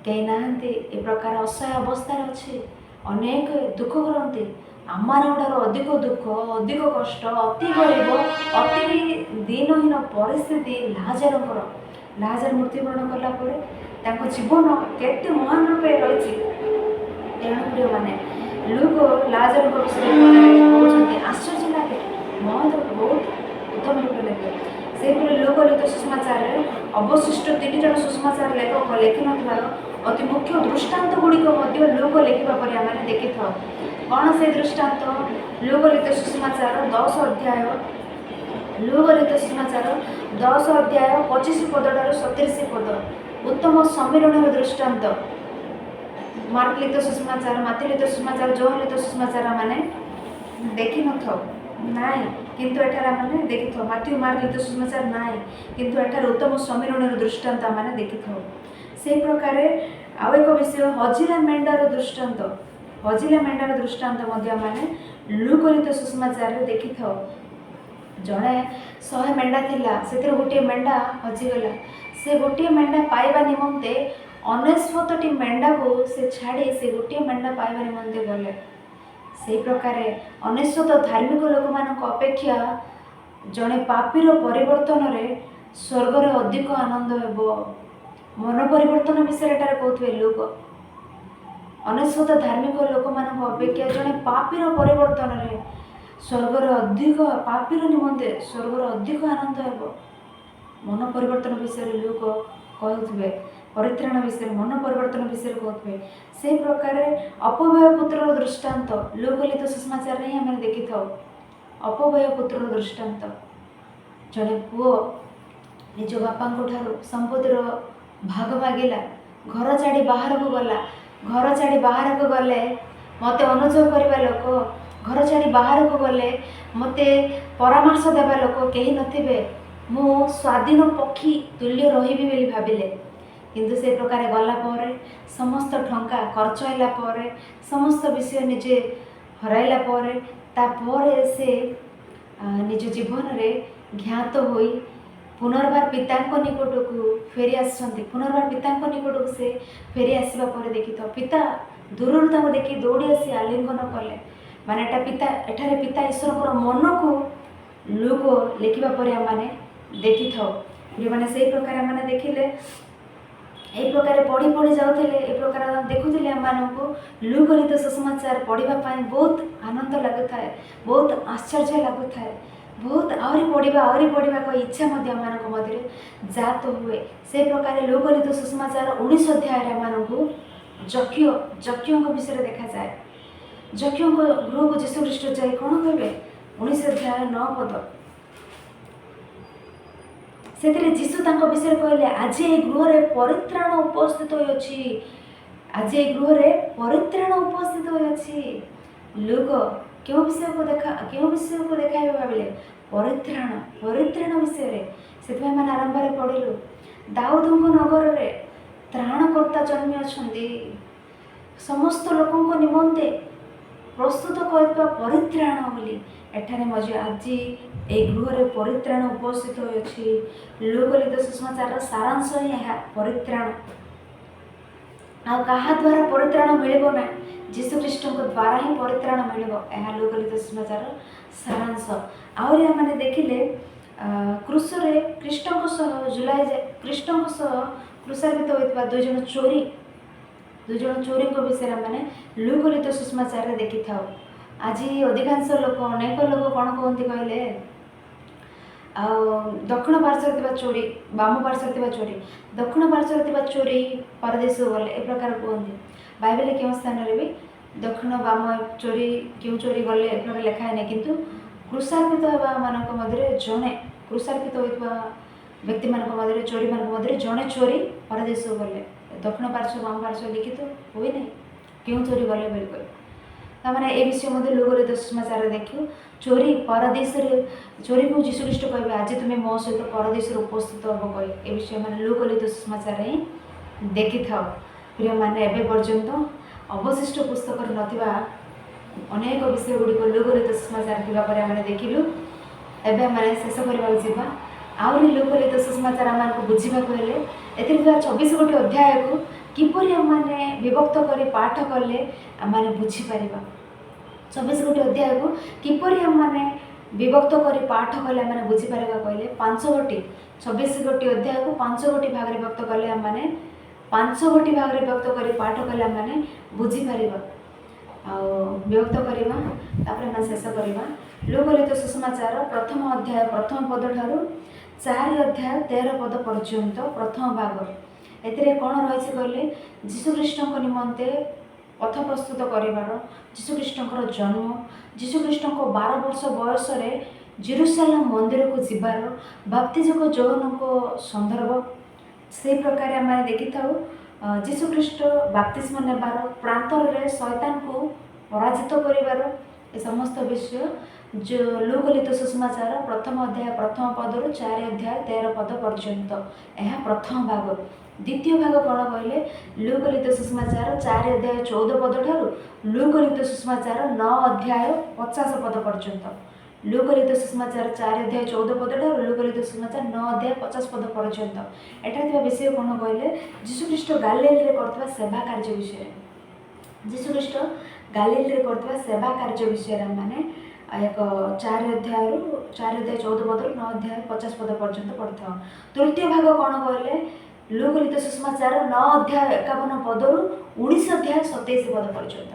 କେହି ନାହାନ୍ତି, ଏ ପ୍ରକାର ଅସହାୟ ଅବସ୍ଥାରେ ଅଛି, ଅନେକ ଦୁଃଖ କରନ୍ତି। ଆମମାନଙ୍କଠାରୁ ଅଧିକ ଦୁଃଖ, ଅଧିକ କଷ୍ଟ, ଅତି ଗରିବ, ଅତି ଦିନହୀନ ପରିସ୍ଥିତି ଲାଜରଙ୍କର। ଲାଜର ମୃତ୍ୟୁବରଣ କଲା ପରେ ତାଙ୍କ ଜୀବନ କେତେ ମହାନ ରୂପେ ରହିଛି। ତେଣୁ ପ୍ରିୟମାନେ, ଲୁକ ଲାଜରଙ୍କ ବିଷୟରେ କହୁଛନ୍ତି, ଆଶ୍ଚର୍ଯ୍ୟ ଲାଗେ, ବହୁତ ଉତ୍ତମ ରୂପେ ଲାଗେ। ସେହିପରି ଲୁକ ଲିଖିତ ସୁସମାଚାରରେ ଅବଶିଷ୍ଟ 3 ଜଣ ସୁସମାଚାର ଲେଖକ ଲେଖିନଥିବାର ଅତି ମୁଖ୍ୟ ଦୃଷ୍ଟାନ୍ତ ଗୁଡ଼ିକ ମଧ୍ୟ ଲୁକ ଲେଖିବା ପରେ ଆମେ ଦେଖିଥାଉ। କ'ଣ ସେ ଦୃଷ୍ଟାନ୍ତ? ଲୁକ ଲିଖିତ ସୁସମାଚାର 10 ଅଧ୍ୟାୟ ଲୁକ ଲିଖିତ ସୁସମାଚାର 10 ଅଧ୍ୟାୟ 25 ପଦଠାରୁ 37 ପଦ ଉତ୍ତମ ସମ୍ମିଳନୀର ଦୃଷ୍ଟାନ୍ତ। ମାର୍କ ଲିଖିତ ସୁସମାଚାର, ମାଥ୍ୟୁ ଲିଖିତ ସୁସମାଚାର, ଯୋହନ ଲିଖିତ ସୁସମାଚାର ମାନେ ଦେଖିନଥାଉ ନାହିଁ, କିନ୍ତୁ ଏଠାରେ ଆମେ ଦେଖିଥାଉ। ମାଥ୍ୟୁ ମାର୍କ ଲିଖିତ ସୁସମାଚାର ନାହିଁ, କିନ୍ତୁ ଏଠାରେ ଉତ୍ତମ ସମ୍ମିଳନୀର ଦୃଷ୍ଟାନ୍ତ ଆମେ ଦେଖିଥାଉ। ସେହି ପ୍ରକାରେ ଆଉ ଏକ ବିଷୟ ହଜିଲା ମେଣ୍ଢାର ଦୃଷ୍ଟାନ୍ତ। ହଜିଲା ମେଣ୍ଢାର ଦୃଷ୍ଟାନ୍ତ ମଧ୍ୟ ଆମେ ଲୁକ ଲିଖିତ ସୁସମାଚାରରେ ଦେଖିଥାଉ। ଜଣେ 100 ମେଣ୍ଢା ଥିଲା, ସେଥିରୁ ଗୋଟିଏ ମେଣ୍ଢା ହଜିଗଲା। ସେ ଗୋଟିଏ ମେଣ୍ଢା ପାଇବା ନିମନ୍ତେ 99ଟି ମେଣ୍ଢାକୁ ସେ ଛାଡ଼ି ସେ ଗୋଟିଏ ମେଣ୍ଢା ପାଇବା ନିମନ୍ତେ ଗଲେ। ସେହି ପ୍ରକାରେ 99 ଧାର୍ମିକ ଲୋକମାନଙ୍କ ଅପେକ୍ଷା ଜଣେ ପାପୀର ପରିବର୍ତ୍ତନରେ ସ୍ୱର୍ଗରେ ଅଧିକ ଆନନ୍ଦ ହେବ। ମନ ପରିବର୍ତ୍ତନ ବିଷୟରେ ଏଠାରେ କହୁଥିବେ ଲୁକ। 99 ଧାର୍ମିକ ଲୋକମାନଙ୍କ ଅପେକ୍ଷା ଜଣେ ପାପୀର ପରିବର୍ତ୍ତନରେ ସ୍ୱର୍ଗରେ ଅଧିକ, ପାପୀର ନିମନ୍ତେ ସ୍ୱର୍ଗରେ ଅଧିକ ଆନନ୍ଦ ହେବ। ମନ ପରିବର୍ତ୍ତନ ବିଷୟରେ ଲୁକ କହୁଥିବେ, ପରିତ୍ରାଣ ବିଷୟରେ, ମନ ପରିବର୍ତ୍ତନ ବିଷୟରେ କହୁଥିବେ। ସେହି ପ୍ରକାରେ ଅପବ୍ୟୟ ପୁତ୍ରର ଦୃଷ୍ଟାନ୍ତ ଲୁକ ଲିଖିତ ସୁସମାଚାରରେ ହିଁ ଆମେ ଦେଖିଥାଉ। ଅପବ୍ୟୟ ପୁତ୍ରର ଦୃଷ୍ଟାନ୍ତ। ଜଣେ ପୁଅ ନିଜ ବାପାଙ୍କ ଠାରୁ ସମ୍ପତ୍ତିର ଭାଗ ମାଗିଲା, ଘର ଛାଡ଼ି ବାହାରକୁ ଗଲା। ଘର ଛାଡ଼ି ବାହାରକୁ ଗଲେ ମୋତେ ଅନୁଯୋଗ କରିବା ଲୋକ, ଘର ଛାଡ଼ି ବାହାରକୁ ଗଲେ ମୋତେ ପରାମର୍ଶ ଦେବା ଲୋକ କେହି ନଥିବେ, ମୁଁ ସ୍ୱାଧୀନ ପକ୍ଷୀ ତୁଲ୍ୟ ରହିବି ବୋଲି ଭାବିଲେ। କିନ୍ତୁ ସେ ପ୍ରକାର ଗଲା ପରେ ସମସ୍ତ ଟଙ୍କା ଖର୍ଚ୍ଚ ହେଲା ପରେ ସମସ୍ତ ବିଷୟ ନିଜେ ହରାଇଲା ପରେ ତାପରେ ସେ ନିଜ ଜୀବନରେ ଜ୍ଞାତ ହୋଇ ପୁନର୍ବାର ପିତାଙ୍କ ନିକଟକୁ ଫେରି ଆସୁଛନ୍ତି। ପୁନର୍ବାର ପିତାଙ୍କ ନିକଟକୁ ସେ ଫେରି ଆସିବା ପରେ ଦେଖିଥାଉ ପିତା ଦୂରରୁ ତାଙ୍କୁ ଦେଖି ଦୌଡ଼ି ଆସି ଆଲିଙ୍ଗନ କଲେ। ମାନେ ଏଠାରେ ପିତା ଈଶ୍ୱରଙ୍କର ମନକୁ ଲୁକ ଲେଖିବା ପରେ ଆମମାନେ ଦେଖିଥାଉ। ଯେଉଁମାନେ ସେଇ ପ୍ରକାର ଆମମାନେ ଦେଖିଲେ এই ପ୍ରକାର ପଢ଼ି ଯାଉଥିଲେ, ଏ ପ୍ରକାର ଦେଖୁଥିଲେ ଆମମାନଙ୍କୁ ଲୁକ ଲିଖିତ ସୁସମାଚାର ପଢ଼ିବା ପାଇଁ ବହୁତ ଆନନ୍ଦ ଲାଗୁଥାଏ, ବହୁତ ଆଶ୍ଚର୍ଯ୍ୟ ଲାଗୁଥାଏ, ବହୁତ ଆହୁରି ପଢ଼ିବାକୁ ଇଚ୍ଛା ମଧ୍ୟ ଆମମାନଙ୍କ ମଧ୍ୟରେ ଜାତ ହୁଏ। ସେ ପ୍ରକାର ଲୁକ ଲିଖିତ ସୁସମାଚାର 19 ଅଧ୍ୟାୟରେ ଆମମାନଙ୍କୁ ଯକ୍ଷଙ୍କ ବିଷୟରେ ଦେଖାଯାଏ। ଯକ୍ଷଙ୍କ ଗୃହକୁ ଯୀଶୁଖ୍ରୀଷ୍ଟ ଯାଇ କ'ଣ କହିବେ? 19 ଅଧ୍ୟାୟ 9 ପଦ। ସେଥିରେ ଯୀଶୁ ତାଙ୍କ ବିଷୟରେ କହିଲେ, ଆଜି ଏହି ଗୃହରେ ପରିତ୍ରାଣ ଉପସ୍ଥିତ ହୋଇଅଛି। ଆଜି ଏହି ଗୃହରେ ପରିତ୍ରାଣ ଉପସ୍ଥିତ ହୋଇଅଛି। ଲୁକ କେଉଁ ବିଷୟକୁ ଦେଖାଇବେ ଭାବିଲେ? ପରିତ୍ରାଣ ବିଷୟରେ। ସେଥିପାଇଁ ମାନେ ଆରମ୍ଭରେ ପଢ଼ିଲୁ, ଦାଉଦଙ୍କ ନଗରରେ ତ୍ରାଣକର୍ତ୍ତା ଜନ୍ମି ଅଛନ୍ତି। ସମସ୍ତ ଲୋକଙ୍କ ନିମନ୍ତେ ପ୍ରସ୍ତୁତ କରିଥିବା ପରିତ୍ରାଣ ବୋଲି ଏଠାରେ ମଧ୍ୟ ଆଜି ଏହି ଗୃହରେ ପରିତ୍ରାଣ ଉପସ୍ଥିତ ହୋଇଅଛି। ଲୁକ ଲିଖିତ ସୁସମାଚାରର ସାରାଂଶ ହିଁ ଏହା, ପରିତ୍ରାଣ। ଆଉ କାହା ଦ୍ୱାରା ପରିତ୍ରାଣ ମିଳିବ ନାହିଁ, ଯୀଶୁଖ୍ରୀଷ୍ଟଙ୍କ ଦ୍ୱାରା ହିଁ ପରିତ୍ରାଣ ମିଳିବ। ଏହା ଲୁକ ଲିଖିତ ସୁସମାଚାରର ସାରାଂଶ। ଆହୁରି ଆମେ ଦେଖିଲେ କ୍ରୁଶରେ ଖ୍ରୀଷ୍ଟଙ୍କ ସହ କ୍ରୁଶାନ୍ୱିତ ହୋଇଥିବା ଦୁଇ ଜଣ ଚୋରୀଙ୍କ ବିଷୟରେ ଆମେ ଲୁକ ଲିଖିତ ସୁସମାଚାରରେ ଦେଖିଥାଉ। ଆଜି ଅଧିକାଂଶ ଲୋକ, ଅନେକ ଲୋକ କ'ଣ କୁହନ୍ତି କହିଲେ, ଆଉ ଦକ୍ଷିଣ ପାର୍ଶ୍ୱରେ ଥିବା ଚୋରୀ, ବାମ ପାର୍ଶ୍ୱରେ ଥିବା ଚୋରୀ, ଦକ୍ଷିଣ ପାର୍ଶ୍ୱରେ ଥିବା ଚୋରୀ ପରଦେଶକୁ ଗଲେ, ଏ ପ୍ରକାର କୁହନ୍ତି। ବାଇବେଲରେ କେଉଁ ସ୍ଥାନରେ ବି ଦକ୍ଷିଣ ବାମ ଚୋରୀ କେଉଁ ଚୋରୀ ଗଲେ ଏ ପ୍ରକାର ଲେଖା ହେଇନି, କିନ୍ତୁ କ୍ରୁଶାର୍ପିତ ହେବା ମାନଙ୍କ ମଧ୍ୟରେ ଜଣେ, କ୍ରୁଶାର୍ପିତ ହୋଇଥିବା ବ୍ୟକ୍ତିମାନଙ୍କ ମଧ୍ୟରେ, ଚୋରୀମାନଙ୍କ ମଧ୍ୟରେ ଜଣେ ଚୋରୀ ପରଦେଶକୁ ଗଲେ। ଦକ୍ଷିଣ ପାର୍ଶ୍ୱ ବାମ ପାର୍ଶ୍ୱ ଲିଖିତ ହୁଏନି କେଉଁ ଚୋରୀ ଗଲେ ବୋଲି କହି। ତାମାନେ ଏ ବିଷୟ ମଧ୍ୟ ଲୁକ ଲିଖିତ ସୁସମାଚାରରେ ଦେଖୁ। ଚୋରୀକୁ ଯୀଶୁଖ୍ରୀଷ୍ଟ କହିବେ, ଆଜି ତୁମେ ମୋ ସହିତ ପରଦେଶରେ ଉପସ୍ଥିତ ହେବ କହି। ଏ ବିଷୟ ମାନେ ଲୁକ ଲିଖିତ ସୁସମାଚାରରେ ହିଁ ଦେଖିଥାଉ। ପ୍ରିୟମାନେ, ଏବେ ପର୍ଯ୍ୟନ୍ତ ଅବଶିଷ୍ଟ ପୁସ୍ତକରେ ନଥିବା ଅନେକ ବିଷୟ ଗୁଡ଼ିକ ଲୁକ ଲିଖିତ ସୁସମାଚାର ଥିବା ପରେ ଆମେ ଦେଖିଲୁ। ଏବେ ଆମେ ଶେଷ କରିବାକୁ ଯିବା। ଆହୁରି ଲୁକ ଲିଖିତ ସୁସମାଚାର ଆମମାନଙ୍କୁ ବୁଝିବାକୁ ହେଲେ ଏଥିରେ ଥିବା 24 ଗୋଟି ଅଧ୍ୟାୟକୁ କିପରି ଆମମାନେ ବିଭକ୍ତ କରି ପାଠ କଲେ ଆମମାନେ ବୁଝିପାରିବା। 24 ଗୋଟି ଅଧ୍ୟାୟକୁ କିପରି ଆମମାନେ ବିଭକ୍ତ କରି ପାଠ କଲେ ଆମମାନେ ବୁଝିପାରିବା କହିଲେ, 24 ଗୋଟି ଅଧ୍ୟାୟକୁ 5 ଗୋଟି ଭାଗରେ ବିଭକ୍ତ କଲେ ଆମମାନେ 5 ଗୋଟି ଭାଗରେ ବିଭକ୍ତ କରି ପାଠ କଲେ ଆମମାନେ ବୁଝିପାରିବା। ଆଉ ବିଭକ୍ତ କରିବା, ତାପରେ ଆମେ ଶେଷ କରିବା। ଲୁକ ଲିଖିତ ସୁସମାଚାର ପ୍ରଥମ ଅଧ୍ୟାୟ ପ୍ରଥମ ପଦ ଠାରୁ 4 ଅଧ୍ୟାୟ 13 ପଦ ପର୍ଯ୍ୟନ୍ତ ପ୍ରଥମ ଭାଗ। ଏଥିରେ କ'ଣ ରହିଛି କହିଲେ, ଯୀଶୁଖ୍ରୀଷ୍ଟଙ୍କ ନିମନ୍ତେ ପଥ ପ୍ରସ୍ତୁତ କରିବାର, ଯୀଶୁଖ୍ରୀଷ୍ଟଙ୍କର ଜନ୍ମ, ଯୀଶୁଖ୍ରୀଷ୍ଟଙ୍କ 12 ବର୍ଷ ବୟସରେ ଜେରୁସାଲେମ ମନ୍ଦିରକୁ ଯିବାର, ବାପ୍ତିଜକ ଯୋହନଙ୍କ ସନ୍ଦର୍ଭ। ସେହି ପ୍ରକାର ଆମେ ଦେଖିଥାଉ ଯୀଶୁଖ୍ରୀଷ୍ଟ ବାପ୍ତିସ୍ମ ନେବାର, ପ୍ରାନ୍ତରରେ ଶୈତାନକୁ ପରାଜିତ କରିବାର, ଏ ସମସ୍ତ ବିଷୟ ଲୁକ ଲିଖିତ ସୁସମାଚାର ପ୍ରଥମ ଅଧ୍ୟାୟ ପ୍ରଥମ ପଦରୁ 4 ଅଧ୍ୟାୟ 13 ପଦ ପର୍ଯ୍ୟନ୍ତ। ଏହା ପ୍ରଥମ ଭାଗ। ଦ୍ୱିତୀୟ ଭାଗ କ'ଣ କହିଲେ, ଲୁକ ଲିଖିତ ସୁସମାଚାର 4 ଅଧ୍ୟାୟ 14 ପଦ ଠାରୁ ଲୁକ ଲିଖିତ ସୁସମାଚାର 9 ଅଧ୍ୟାୟ 50 ପଦ ପର୍ଯ୍ୟନ୍ତ। ଲୁକ ଲିଖିତ ସୁସମାଚାର 4 ଅଧ୍ୟାୟ 14 ପଦ ଠାରୁ ଲୁକ ଲିଖିତ ସୁସମାଚାର 9 ଅଧ୍ୟାୟ 50 ପଦ ପର୍ଯ୍ୟନ୍ତ। ଏଠାରେ ଥିବା ବିଷୟ କ'ଣ କହିଲେ, ଯୀଶୁଖ୍ରୀଷ୍ଟ ଗାଲିଲରେ କରୁଥିବା ସେବା କାର୍ଯ୍ୟ ବିଷୟରେ। ଯୀଶୁଖ୍ରୀଷ୍ଟ ଗାଲିଲରେ କରୁଥିବା ସେବା କାର୍ଯ୍ୟ ବିଷୟରେ ଆମେ ଏକ 4 ଅଧ୍ୟାୟ 14 ପଦରୁ 9 ଅଧ୍ୟାୟ 50 ପଦ ପର୍ଯ୍ୟନ୍ତ ପଢ଼ିଥାଉ। ତୃତୀୟ ଭାଗ କ'ଣ କହିଲେ, ଲୁକ ଲିଖିତ ସୁସମାଚାର 9 ଅଧ୍ୟାୟ 51 ପଦରୁ 19 ଅଧ୍ୟାୟ 27 ପଦ ପର୍ଯ୍ୟନ୍ତ।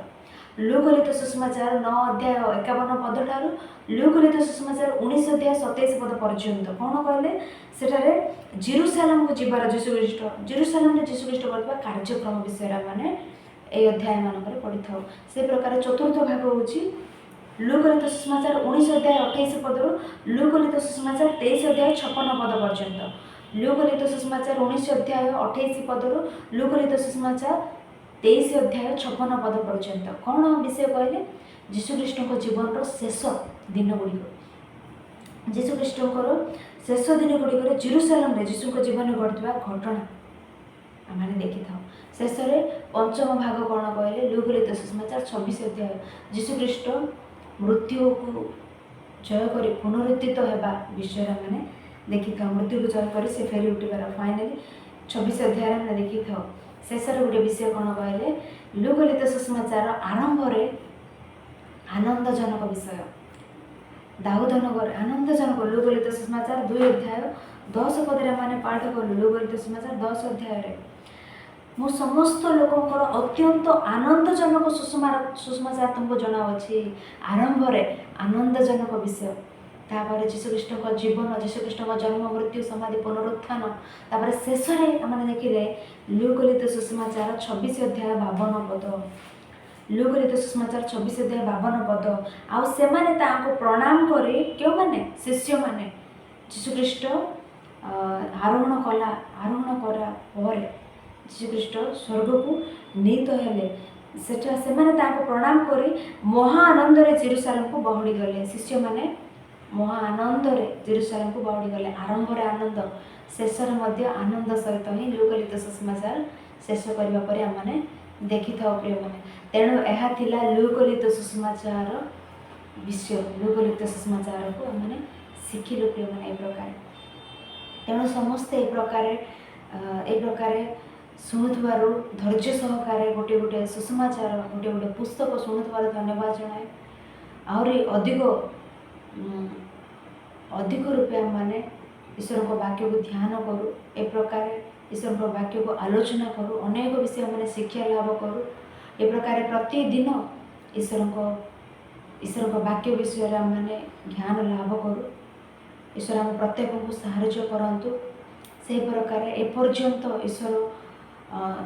ଲୁକ ଲିଖିତ ସୁସମାଚାର 9 ଅଧ୍ୟାୟ 51 ପଦ ଠାରୁ ଲୁକ ଲିଖିତ ସୁସମାଚାର 19 ଅଧ୍ୟାୟ 27 ପଦ ପର୍ଯ୍ୟନ୍ତ। କ'ଣ କହିଲେ, ସେଠାରେ ଜେରୁସାଲେମକୁ ଯିବାର ଜେରୁସାଲେମରେ ଯୀଶୁଖ୍ରୀଷ୍ଟ କରୁଥିବା କାର୍ଯ୍ୟକ୍ରମ ବିଷୟରେ ଆମେ এই অধ্যায় ମାନଙ୍କରେ ପଢ଼ିଥାଉ। ସେ ପ୍ରକାର ଚତୁର୍ଥ ଭାଗ ହେଉଛି ଲୁକ ଲିଖିତ ସୁସମାଚାର 19 ଅଧ୍ୟାୟ 28 ପଦରୁ ଲୁକ ଲିଖିତ ସୁସମାଚାର 23 ଅଧ୍ୟାୟ 56 ପଦ ପର୍ଯ୍ୟନ୍ତ। ଲୁକ ଲିଖିତ ସୁସମାଚାର 19 ଅଧ୍ୟାୟ 28 ପଦରୁ ଲୁକ ଲିଖିତ ସୁସମାଚାର 23 ଅଧ୍ୟାୟ 56 ପଦ ପର୍ଯ୍ୟନ୍ତ। କ'ଣ ବିଷୟ କହିଲେ, ଯୀଶୁଖ୍ରୀଷ୍ଟଙ୍କ ଜୀବନର ଶେଷ ଦିନ ଗୁଡ଼ିକ, ଯୀଶୁଖ୍ରୀଷ୍ଟଙ୍କର ଶେଷ ଦିନ ଗୁଡ଼ିକରେ ଜେରୁସାଲେମରେ ଯୀଶୁଙ୍କ ଜୀବନରେ ଘଟିଥିବା ଘଟଣା, ଆମେ ଦେଖିଥାଉ। ଶେଷରେ ପଞ୍ଚମ ଭାଗ କ'ଣ କହିଲେ, ଲୁକଲିତ ସୁସମାଚାର 26 ଅଧ୍ୟାୟ ଯୀଶୁଖ୍ରୀଷ୍ଟ ମୃତ୍ୟୁକୁ ଜୟ କରି ପୁନରୁଦ୍ଧିତ ହେବା ବିଷୟରେ ଆମେ ଦେଖିଥାଉ। ମୃତ୍ୟୁକୁ ଜୟ କରି ସେ ଫେରି ଉଠିବାର ଫାଇନାଲି 26 ଅଧ୍ୟାୟରେ ଆମେ ଦେଖିଥାଉ। ଶେଷରେ ଗୋଟେ ବିଷୟ କ'ଣ କହିଲେ, ଲୁକଲିତ ସୁସମାଚାର ଆରମ୍ଭରେ ଆନନ୍ଦଜନକ ବିଷୟ, ଦାଉଦନଗର ଆନନ୍ଦଜନକ। ଲୁକଲିତ ସୁସମାଚାର 2 ଅଧ୍ୟାୟ 10 ପଦରେ ମାନେ ପାଠ କଲୁ। ଲୁକଲିତ ସୁସମାଚାର 10 ଅଧ୍ୟାୟରେ ମୁଁ ସମସ୍ତ ଲୋକଙ୍କର ଅତ୍ୟନ୍ତ ଆନନ୍ଦଜନକ ସୁସମାଚାର ତୁମକୁ ଜଣାଅଛି। ଆରମ୍ଭରେ ଆନନ୍ଦଜନକ ବିଷୟ, ତାପରେ ଯୀଶୁଖ୍ରୀଷ୍ଟଙ୍କ ଜୀବନ, ଯୀଶୁଖ୍ରୀଷ୍ଟଙ୍କ ଜନ୍ମ, ମୃତ୍ୟୁ, ସମାଧି, ପୁନରୁତ୍ଥାନ, ତାପରେ ଶେଷରେ ଆମେ ଦେଖିଲେ ଲୁକଲିତ ସୁସମାଚାର 26 ଅଧ୍ୟାୟ 52 ପଦ। ଲୁକଲିତ ସୁସମାଚାର 26 ଅଧ୍ୟାୟ 52 ପଦ। ଆଉ ସେମାନେ ତାଙ୍କୁ ପ୍ରଣାମ କରି, କେଉଁମାନେ? ଶିଷ୍ୟମାନେ। ଯୀଶୁଖ୍ରୀଷ୍ଟ ଆରୋହଣ କରା ପରେ ଯୀଶୁଖ୍ରୀଷ୍ଟ ସ୍ୱର୍ଗକୁ ନୀତ ହେଲେ, ସେଟା ସେମାନେ ତାଙ୍କୁ ପ୍ରଣାମ କରି ମହା ଆନନ୍ଦରେ ଜେରୁସାଲେମକୁ ବାହୁଡ଼ି ଗଲେ। ଶିଷ୍ୟମାନେ ମହା ଆନନ୍ଦରେ ଜେରୁସାଲେମକୁ ବାହୁଡ଼ି ଗଲେ। ଆରମ୍ଭରେ ଆନନ୍ଦ, ଶେଷରେ ମଧ୍ୟ ଆନନ୍ଦ ସହିତ ହିଁ ଲୁକଲିତ ସୁସମାଚାର ଶେଷ କରିବା ପରେ ଆମମାନେ ଦେଖିଥାଉ ପ୍ରିୟମାନେ। ତେଣୁ ଏହା ଥିଲା ଲୁକଲିତ ସୁସମାଚାର ବିଷୟ। ଲୁକଲିତ ସୁସମାଚାରକୁ ଆମମାନେ ଶିଖିଲୁ ପ୍ରିୟମାନେ ଏ ପ୍ରକାର। ତେଣୁ ସମସ୍ତେ ଏ ପ୍ରକାରେ ଶୁଣୁଥିବାରୁ, ଧୈର୍ଯ୍ୟ ସହକାରେ ଗୋଟେ ସୁସମାଚାର, ଗୋଟେ ପୁସ୍ତକ ଶୁଣୁଥିବାରୁ ଧନ୍ୟବାଦ ଜଣାଏ। ଆହୁରି ଅଧିକ ରୂପେ ଆମମାନେ ଈଶ୍ୱରଙ୍କ ବାକ୍ୟକୁ ଧ୍ୟାନ କରୁ, ଏ ପ୍ରକାର ଈଶ୍ୱରଙ୍କ ବାକ୍ୟକୁ ଆଲୋଚନା କରୁ, ଅନେକ ବିଷୟ ମାନେ ଶିକ୍ଷା ଲାଭ କରୁ। ଏ ପ୍ରକାର ପ୍ରତିଦିନ ଈଶ୍ୱରଙ୍କ ବାକ୍ୟ ବିଷୟରେ ଆମମାନେ ଜ୍ଞାନ ଲାଭ କରୁ। ଈଶ୍ୱର ଆମ ପ୍ରତ୍ୟେକଙ୍କୁ ସାହାଯ୍ୟ କରନ୍ତୁ। ସେହି ପ୍ରକାର ଏପର୍ଯ୍ୟନ୍ତ ଈଶ୍ୱର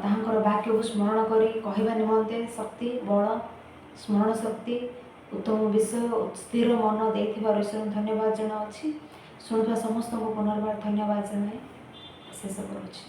ତାହାଙ୍କର ବାକ୍ୟକୁ ସ୍ମରଣ କରି କହିବା ନିମନ୍ତେ ଶକ୍ତି, ବଳ, ସ୍ମରଣ ଶକ୍ତି, ଉତ୍ତମ ବିଷୟ, ସ୍ଥିର ମନ ଦେଇଥିବାରୁ ଈଶ୍ୱରଙ୍କୁ ଧନ୍ୟବାଦ ଜଣାଉଛି। ଶୁଣୁଥିବା ସମସ୍ତଙ୍କୁ ପୁନର୍ବାର ଧନ୍ୟବାଦ ଜଣାଇ ଶେଷ କରୁଛି।